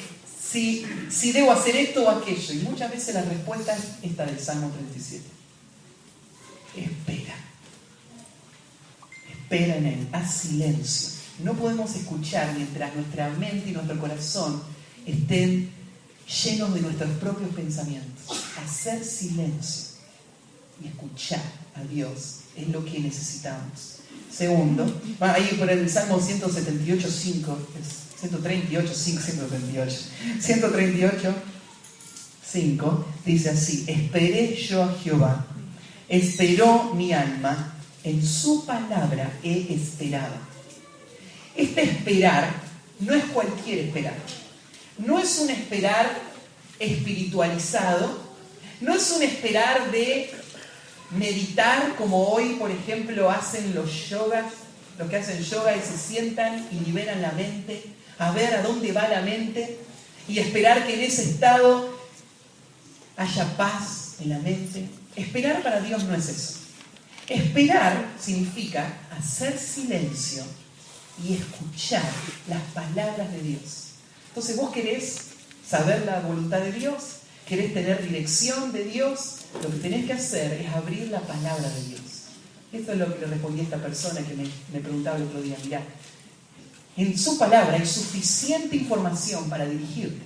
si debo hacer esto o aquello? Y muchas veces la respuesta es esta del Salmo 37. Espera. Espera en Él. Haz silencio. No podemos escuchar mientras nuestra mente y nuestro corazón estén llenos de nuestros propios pensamientos. Hacer silencio y escuchar a Dios es lo que necesitamos. Segundo, ahí por el Salmo 178, 5, 138, 5, 138, 138, 5, dice así: esperé yo a Jehová, esperó mi alma, en su palabra he esperado. Este esperar no es cualquier esperar. No es un esperar espiritualizado, no es un esperar de meditar como hoy, por ejemplo, hacen los que hacen yoga y se sientan y liberan la mente, a ver a dónde va la mente y esperar que en ese estado haya paz en la mente. Esperar para Dios no es eso. Esperar significa hacer silencio y escuchar las palabras de Dios. Entonces vos querés saber la voluntad de Dios, querés tener dirección de Dios, lo que tenés que hacer es abrir la palabra de Dios. Esto es lo que le respondí a esta persona que me preguntaba el otro día. Mirá, en su palabra hay suficiente información para dirigirte.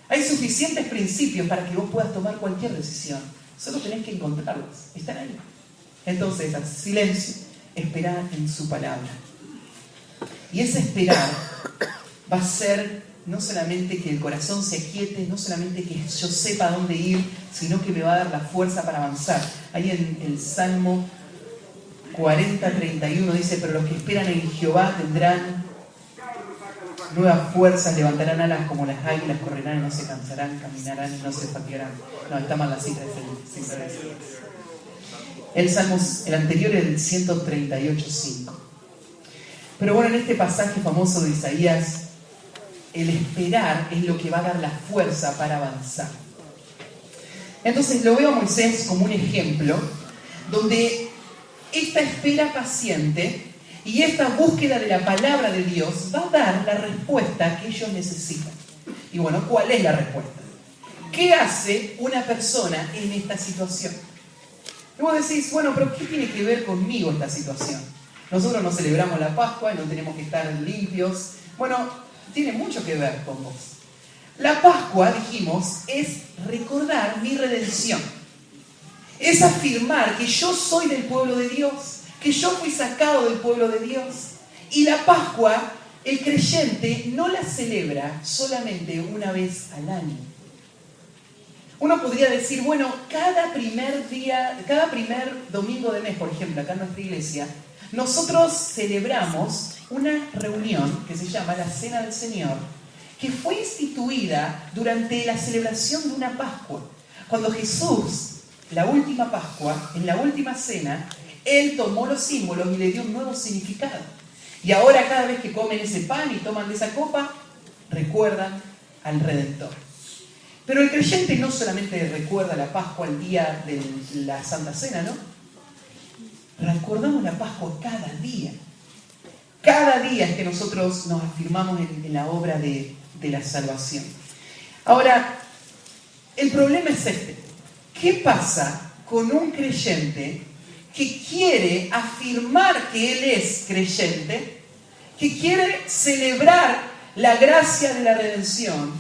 Hay suficientes principios para que vos puedas tomar cualquier decisión. Solo tenés que encontrarlos. Están ahí. Entonces, silencio, esperar en su palabra. Y ese esperar va a ser no solamente que el corazón se aquiete, no solamente que yo sepa a dónde ir, sino que me va a dar la fuerza para avanzar. Ahí en el Salmo 40:31 dice: pero los que esperan en Jehová tendrán nuevas fuerzas, levantarán alas como las águilas, correrán y no se cansarán, caminarán y no se fatigarán. No, está mal la cita, el anterior es el 138:5. Pero bueno, en este pasaje famoso de Isaías, el esperar es lo que va a dar la fuerza para avanzar. Entonces lo veo a Moisés como un ejemplo donde esta espera paciente y esta búsqueda de la palabra de Dios va a dar la respuesta que ellos necesitan. Y bueno, ¿cuál es la respuesta? ¿Qué hace una persona en esta situación? Y vos decís, bueno, pero ¿qué tiene que ver conmigo esta situación? Nosotros no celebramos la Pascua, no tenemos que estar limpios. Bueno, tiene mucho que ver con vos. La Pascua, dijimos, es recordar mi redención. Es afirmar que yo soy del pueblo de Dios, que yo fui sacado del pueblo de Dios. Y la Pascua, el creyente no la celebra solamente una vez al año. Uno podría decir, bueno, cada primer domingo de mes, por ejemplo, acá en nuestra iglesia, nosotros celebramos una reunión que se llama la Cena del Señor, que fue instituida durante la celebración de una Pascua. Cuando Jesús, la última Pascua, en la última cena, Él tomó los símbolos y le dio un nuevo significado. Y ahora cada vez que comen ese pan y toman de esa copa, recuerdan al Redentor. Pero el creyente no solamente recuerda la Pascua el día de la Santa Cena, ¿no? Recordamos la Pascua cada día. Cada día es que nosotros nos afirmamos en la obra de la salvación. Ahora, el problema es este. ¿Qué pasa con un creyente que quiere afirmar que él es creyente, que quiere celebrar la gracia de la redención,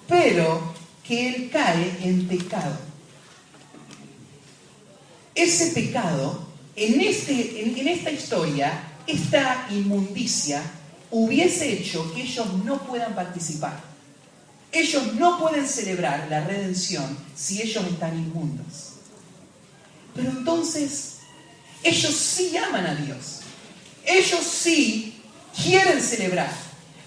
pero que él cae en pecado? Ese pecado, en esta historia, esta inmundicia hubiese hecho que ellos no puedan participar. Ellos no pueden celebrar la redención si ellos están inmundos. Pero entonces, ellos sí aman a Dios. Ellos sí quieren celebrar.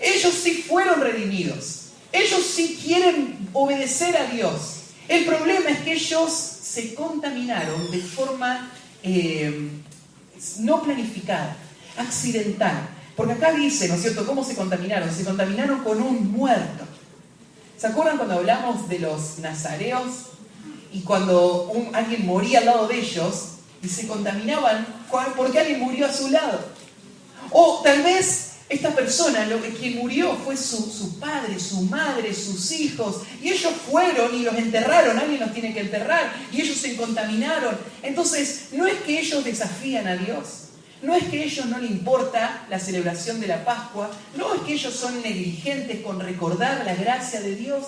Ellos sí fueron redimidos. Ellos sí quieren obedecer a Dios. El problema es que ellos se contaminaron de forma no planificada, accidental. Porque acá dice, ¿no es cierto?, ¿cómo se contaminaron? Se contaminaron con un muerto. ¿Se acuerdan cuando hablamos de los nazareos? Y cuando alguien moría al lado de ellos y se contaminaban porque alguien murió a su lado. O tal vez esta persona, quien murió fue su padre, su madre, sus hijos, y ellos fueron y los enterraron, alguien los tiene que enterrar, y ellos se contaminaron. Entonces, no es que ellos desafían a Dios, no es que a ellos no les importa la celebración de la Pascua, no es que ellos son negligentes con recordar la gracia de Dios,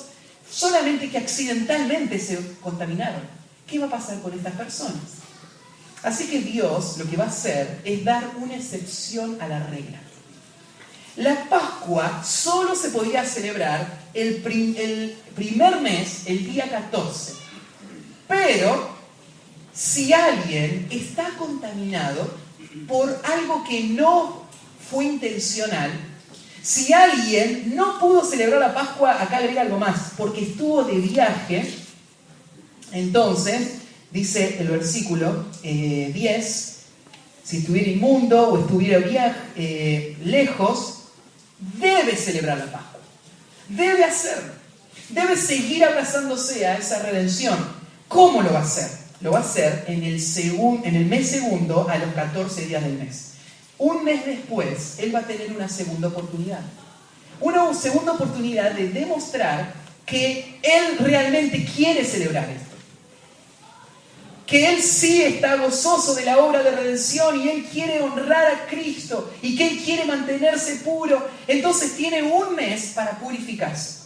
solamente que accidentalmente se contaminaron. ¿Qué va a pasar con estas personas? Así que Dios lo que va a hacer es dar una excepción a la regla. La Pascua solo se podía celebrar el primer mes, el día 14. Pero si alguien está contaminado por algo que no fue intencional, si alguien no pudo celebrar la Pascua, acá agrega algo más, porque estuvo de viaje, entonces, dice el versículo 10, si estuviera inmundo o estuviera lejos, debe celebrar la Pascua. Debe hacerlo. Debe seguir abrazándose a esa redención. ¿Cómo lo va a hacer? Lo va a hacer en el mes segundo a los 14 días del mes. Un mes después, él va a tener una segunda oportunidad. Una segunda oportunidad de demostrar que él realmente quiere celebrar esto. Que él sí está gozoso de la obra de redención y él quiere honrar a Cristo y que él quiere mantenerse puro. Entonces tiene un mes para purificarse.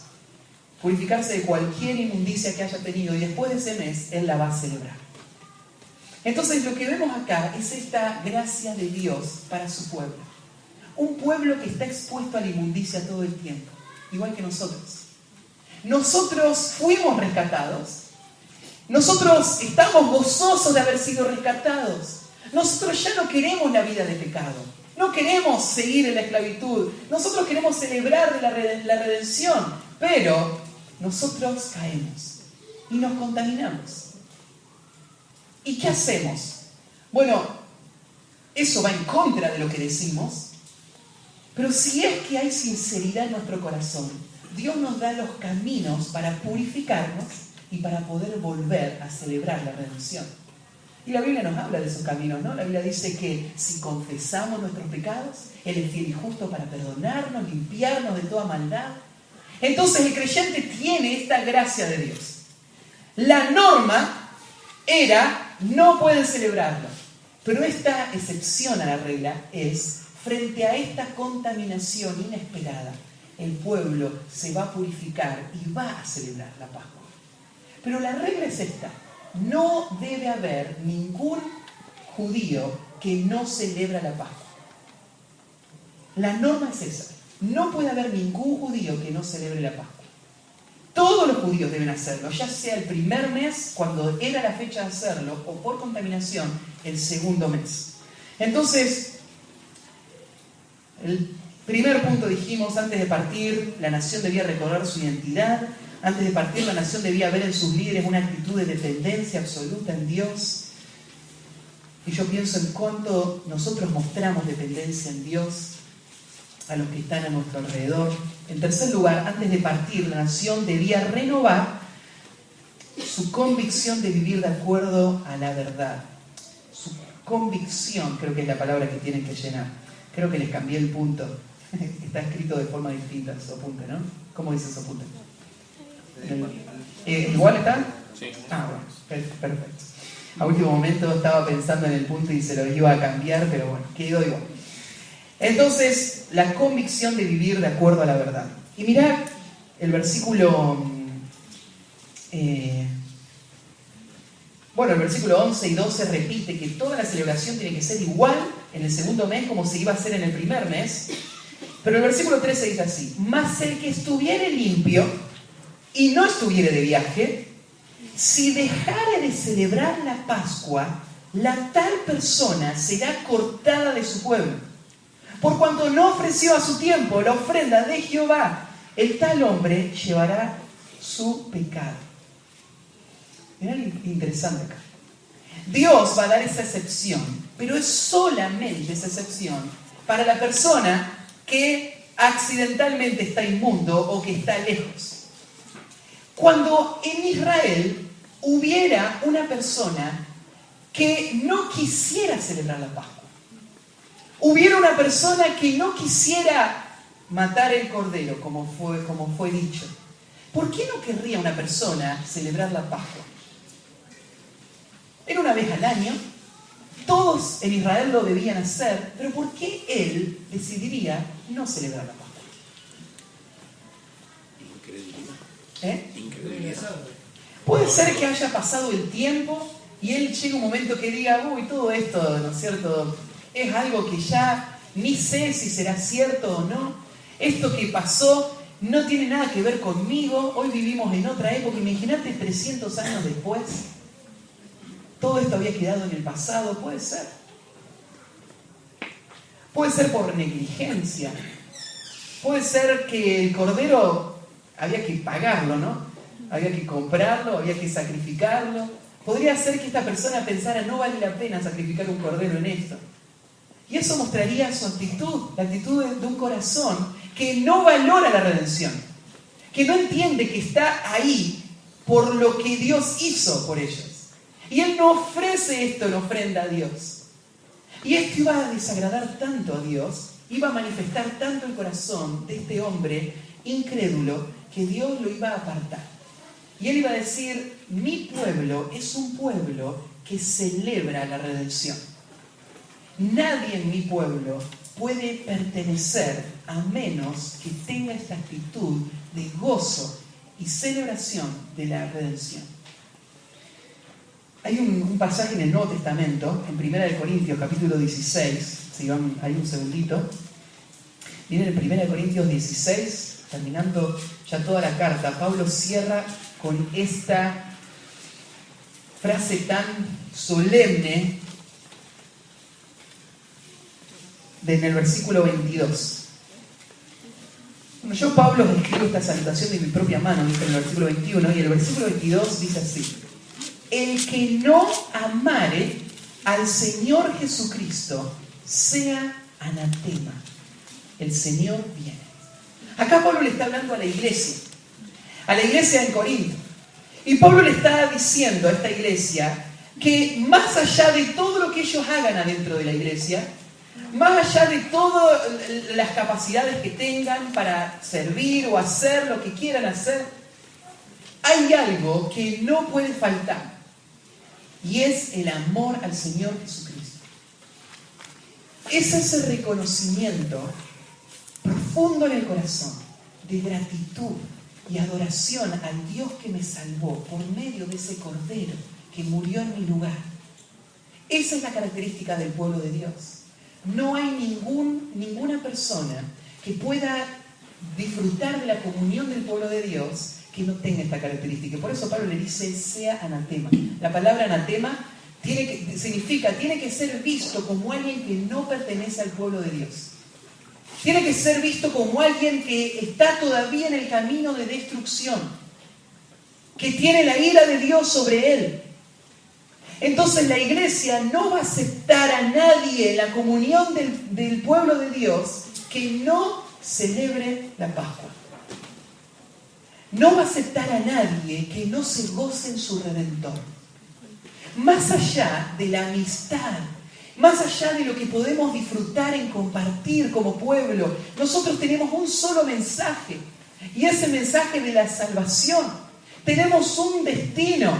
Purificarse de cualquier inmundicia que haya tenido y después de ese mes él la va a celebrar. Entonces lo que vemos acá es esta gracia de Dios para su pueblo. Un pueblo que está expuesto a la inmundicia todo el tiempo, igual que nosotros. Nosotros fuimos rescatados. Nosotros estamos gozosos de haber sido rescatados. Nosotros ya no queremos la vida de pecado. No queremos seguir en la esclavitud. Nosotros queremos celebrar la redención. Pero nosotros caemos y nos contaminamos. ¿Y qué hacemos? Bueno, eso va en contra de lo que decimos. Pero si es que hay sinceridad en nuestro corazón, Dios nos da los caminos para purificarnos y para poder volver a celebrar la redención. Y la Biblia nos habla de esos caminos, ¿no? La Biblia dice que si confesamos nuestros pecados, Él es fiel y justo para perdonarnos, limpiarnos de toda maldad. Entonces el creyente tiene esta gracia de Dios. La norma era, no pueden celebrarlo. Pero esta excepción a la regla es, frente a esta contaminación inesperada, el pueblo se va a purificar y va a celebrar la Pascua. Pero la regla es esta: no debe haber ningún judío que no celebra la Pascua. La norma es esa: no puede haber ningún judío que no celebre la Pascua. Todos los judíos deben hacerlo, ya sea el primer mes, cuando era la fecha de hacerlo, o por contaminación, el segundo mes. Entonces, el primer punto dijimos, antes de partir, la nación debía recordar su identidad. Antes de partir, la nación debía ver en sus líderes una actitud de dependencia absoluta en Dios. Y yo pienso en cuánto nosotros mostramos dependencia en Dios a los que están a nuestro alrededor. En tercer lugar, antes de partir, la nación debía renovar su convicción de vivir de acuerdo a la verdad. Su convicción, creo que es la palabra que tienen que llenar. Creo que les cambié el punto. Está escrito de forma distinta, Sopunte, ¿no? ¿Cómo dice Sopunte? ¿Igual está? Sí. Ah, bueno, perfecto. A último momento estaba pensando en el punto y se lo iba a cambiar, pero bueno, quedó igual. Entonces, la convicción de vivir de acuerdo a la verdad. Y mirad el versículo... el versículo 11 y 12 repite que toda la celebración tiene que ser igual en el segundo mes como se iba a hacer en el primer mes. Pero el versículo 13 dice así: mas el que estuviere limpio y no estuviere de viaje, si dejare de celebrar la Pascua, la tal persona será cortada de su pueblo. Por cuanto no ofreció a su tiempo la ofrenda de Jehová, el tal hombre llevará su pecado. Mirá lo interesante acá. Dios va a dar esa excepción, pero es solamente esa excepción para la persona que accidentalmente está inmundo o que está lejos. Cuando en Israel hubiera una persona que no quisiera celebrar la Pascua, hubiera una persona que no quisiera matar el cordero, como fue dicho, ¿por qué no querría una persona celebrar la Pascua? Era una vez al año, todos en Israel lo debían hacer, pero ¿por qué él decidiría no celebrar la Pascua? Puede ser que haya pasado el tiempo y él llegue un momento que diga, uy, todo esto, ¿no es cierto? Es algo que ya ni sé si será cierto o no. Esto que pasó no tiene nada que ver conmigo. Hoy vivimos en otra época. Imagínate 300 años después. Todo esto había quedado en el pasado. Puede ser. Puede ser por negligencia. Puede ser que el cordero había que pagarlo, ¿no? Había que comprarlo, había que sacrificarlo. Podría ser que esta persona pensara, no vale la pena sacrificar un cordero en esto. Y eso mostraría su actitud, la actitud de un corazón que no valora la redención, que no entiende que está ahí por lo que Dios hizo por ellos. Y él no ofrece esto en ofrenda a Dios. Y esto iba a desagradar tanto a Dios, iba a manifestar tanto el corazón de este hombre incrédulo, que Dios lo iba a apartar. Y él iba a decir, mi pueblo es un pueblo que celebra la redención. Nadie en mi pueblo puede pertenecer a menos que tenga esta actitud de gozo y celebración de la redención. Hay un pasaje en el Nuevo Testamento, en 1 Corintios, capítulo 16, si van ahí un segundito. Miren, en 1 Corintios 16, terminando ya toda la carta, Pablo cierra con esta frase tan solemne en el versículo 22. Bueno, yo, Pablo, escribo esta salutación de mi propia mano, dice en el versículo 21, y el versículo 22 dice así: el que no amare al Señor Jesucristo sea anatema. El Señor viene. Acá Pablo le está hablando a la iglesia en Corinto. Y Pablo le está diciendo a esta iglesia que más allá de todo lo que ellos hagan adentro de la iglesia, más allá de todas las capacidades que tengan para servir o hacer lo que quieran hacer, hay algo que no puede faltar. Y es el amor al Señor Jesucristo. Es ese reconocimiento profundo en el corazón de gratitud y adoración al Dios que me salvó por medio de ese Cordero que murió en mi lugar. Esa es la característica del pueblo de Dios. No hay ninguna persona que pueda disfrutar de la comunión del pueblo de Dios que no tenga esta característica. Por eso Pablo le dice, sea anatema. La palabra anatema significa, tiene que ser visto como alguien que no pertenece al pueblo de Dios. Tiene que ser visto como alguien que está todavía en el camino de destrucción, que tiene la ira de Dios sobre él. Entonces la iglesia no va a aceptar a nadie en la comunión del pueblo de Dios que no celebre la Pascua. No va a aceptar a nadie que no se goce en su Redentor. Más allá de la amistad, más allá de lo que podemos disfrutar en compartir como pueblo, nosotros tenemos un solo mensaje, y ese mensaje de la salvación. Tenemos un destino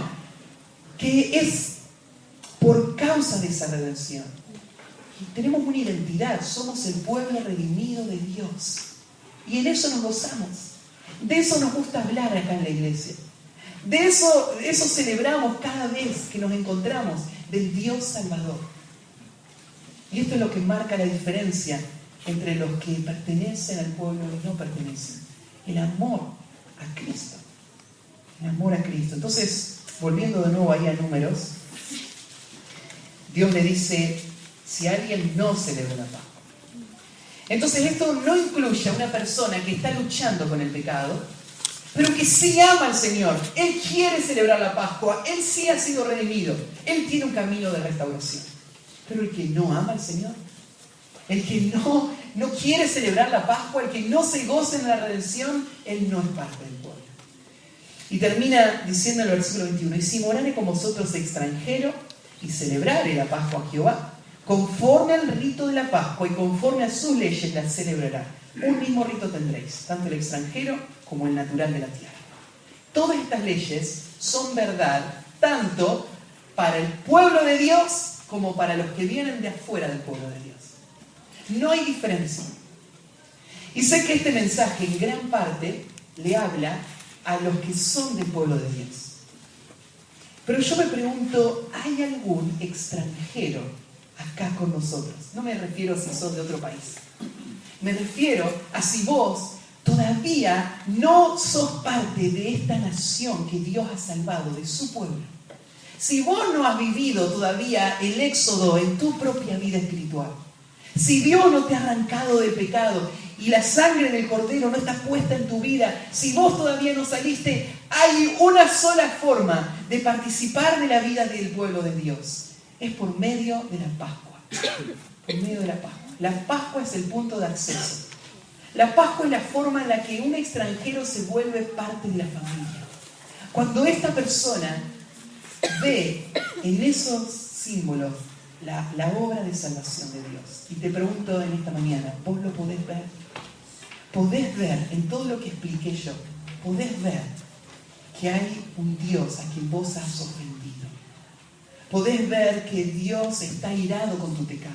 que es por causa de esa redención. Y tenemos una identidad, somos el pueblo redimido de Dios. Y en eso nos gozamos. De eso nos gusta hablar acá en la iglesia. De eso celebramos cada vez que nos encontramos, del Dios Salvador. Y esto es lo que marca la diferencia entre los que pertenecen al pueblo y no pertenecen. El amor a Cristo. El amor a Cristo. Entonces, volviendo de nuevo ahí a Números, Dios le dice, si alguien no celebra la Pascua. Entonces esto no incluye a una persona que está luchando con el pecado, pero que sí ama al Señor. Él quiere celebrar la Pascua, él sí ha sido redimido, él tiene un camino de restauración. Pero el que no ama al Señor, el que no quiere celebrar la Pascua, el que no se goza en la redención, él no es parte del pueblo. Y termina diciendo en el versículo 21, y si morare con vosotros extranjero, y celebrare la Pascua a Jehová, conforme al rito de la Pascua y conforme a sus leyes la celebrará. Un mismo rito tendréis, tanto el extranjero como el natural de la tierra. Todas estas leyes son verdad, tanto para el pueblo de Dios como para los que vienen de afuera del pueblo de Dios. No hay diferencia. Y sé que este mensaje en gran parte le habla a los que son del pueblo de Dios. Pero yo me pregunto, ¿hay algún extranjero acá con nosotros? No me refiero si sos de otro país. Me refiero a si vos todavía no sos parte de esta nación que Dios ha salvado, de su pueblo. Si vos no has vivido todavía el éxodo en tu propia vida espiritual, si Dios no te ha arrancado del pecado y la sangre del Cordero no está puesta en tu vida, si vos todavía no saliste, hay una sola forma de participar de la vida del pueblo de Dios. Es por medio de la Pascua. Por medio de la Pascua. La Pascua es el punto de acceso. La Pascua es la forma en la que un extranjero se vuelve parte de la familia. Cuando esta persona ve en esos símbolos la obra de salvación de Dios. Y te pregunto en esta mañana, ¿vos lo podés ver? ¿Podés ver en todo lo que expliqué yo? ¿Podés ver que hay un Dios a quien vos has ofendido? ¿Podés ver que Dios está irado con tu pecado?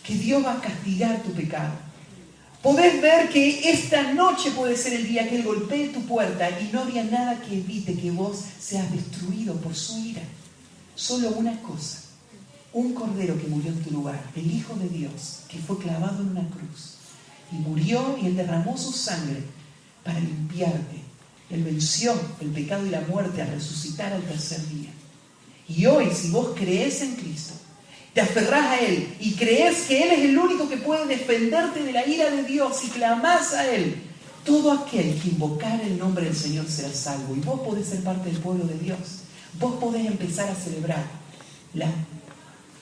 Que Dios va a castigar tu pecado. Podés ver que esta noche puede ser el día que Él golpee tu puerta y no había nada que evite que vos seas destruido por su ira. Solo una cosa. Un cordero que murió en tu lugar, el Hijo de Dios, que fue clavado en una cruz. Y murió y Él derramó su sangre para limpiarte. Él venció el pecado y la muerte al resucitar al tercer día. Y hoy, si vos creés en Cristo, te aferrás a Él y creés que Él es el único que puede defenderte de la ira de Dios y clamás a Él, todo aquel que invocar el nombre del Señor será salvo. Y vos podés ser parte del pueblo de Dios. Vos podés empezar a celebrar la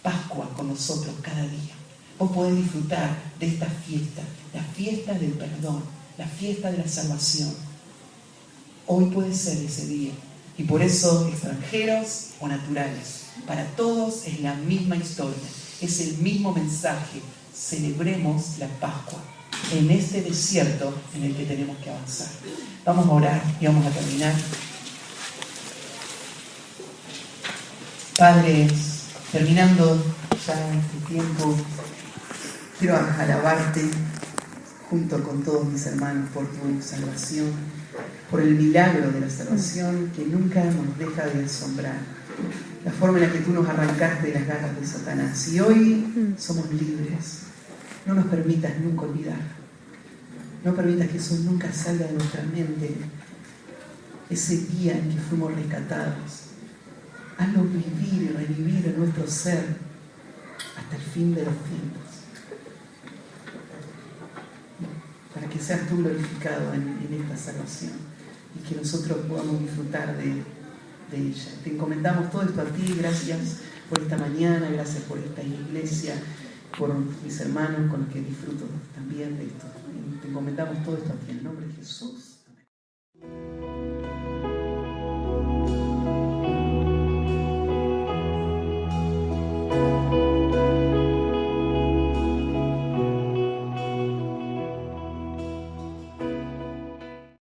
Pascua con nosotros cada día. Vos podés disfrutar de esta fiesta, la fiesta del perdón, la fiesta de la salvación. Hoy puede ser ese día. Y por eso, extranjeros o naturales, para todos es la misma historia, es el mismo mensaje. Celebremos la Pascua en este desierto en el que tenemos que avanzar. Vamos a orar y vamos a terminar. Padre, terminando ya este tiempo, quiero alabarte junto con todos mis hermanos por tu salvación, por el milagro de la salvación que nunca nos deja de asombrar. La forma en la que tú nos arrancaste de las garras de Satanás. Y hoy somos libres. No nos permitas nunca olvidar. No permitas que eso nunca salga de nuestra mente. Ese día en que fuimos rescatados. Hazlo vivir y revivir en nuestro ser hasta el fin de los tiempos. Para que seas tú glorificado en esta salvación y que nosotros podamos disfrutar de ella. Te encomendamos todo esto a ti. Gracias por esta mañana, gracias por esta iglesia, por mis hermanos con los que disfruto también de esto. Te encomendamos todo esto a ti en el nombre de Jesús.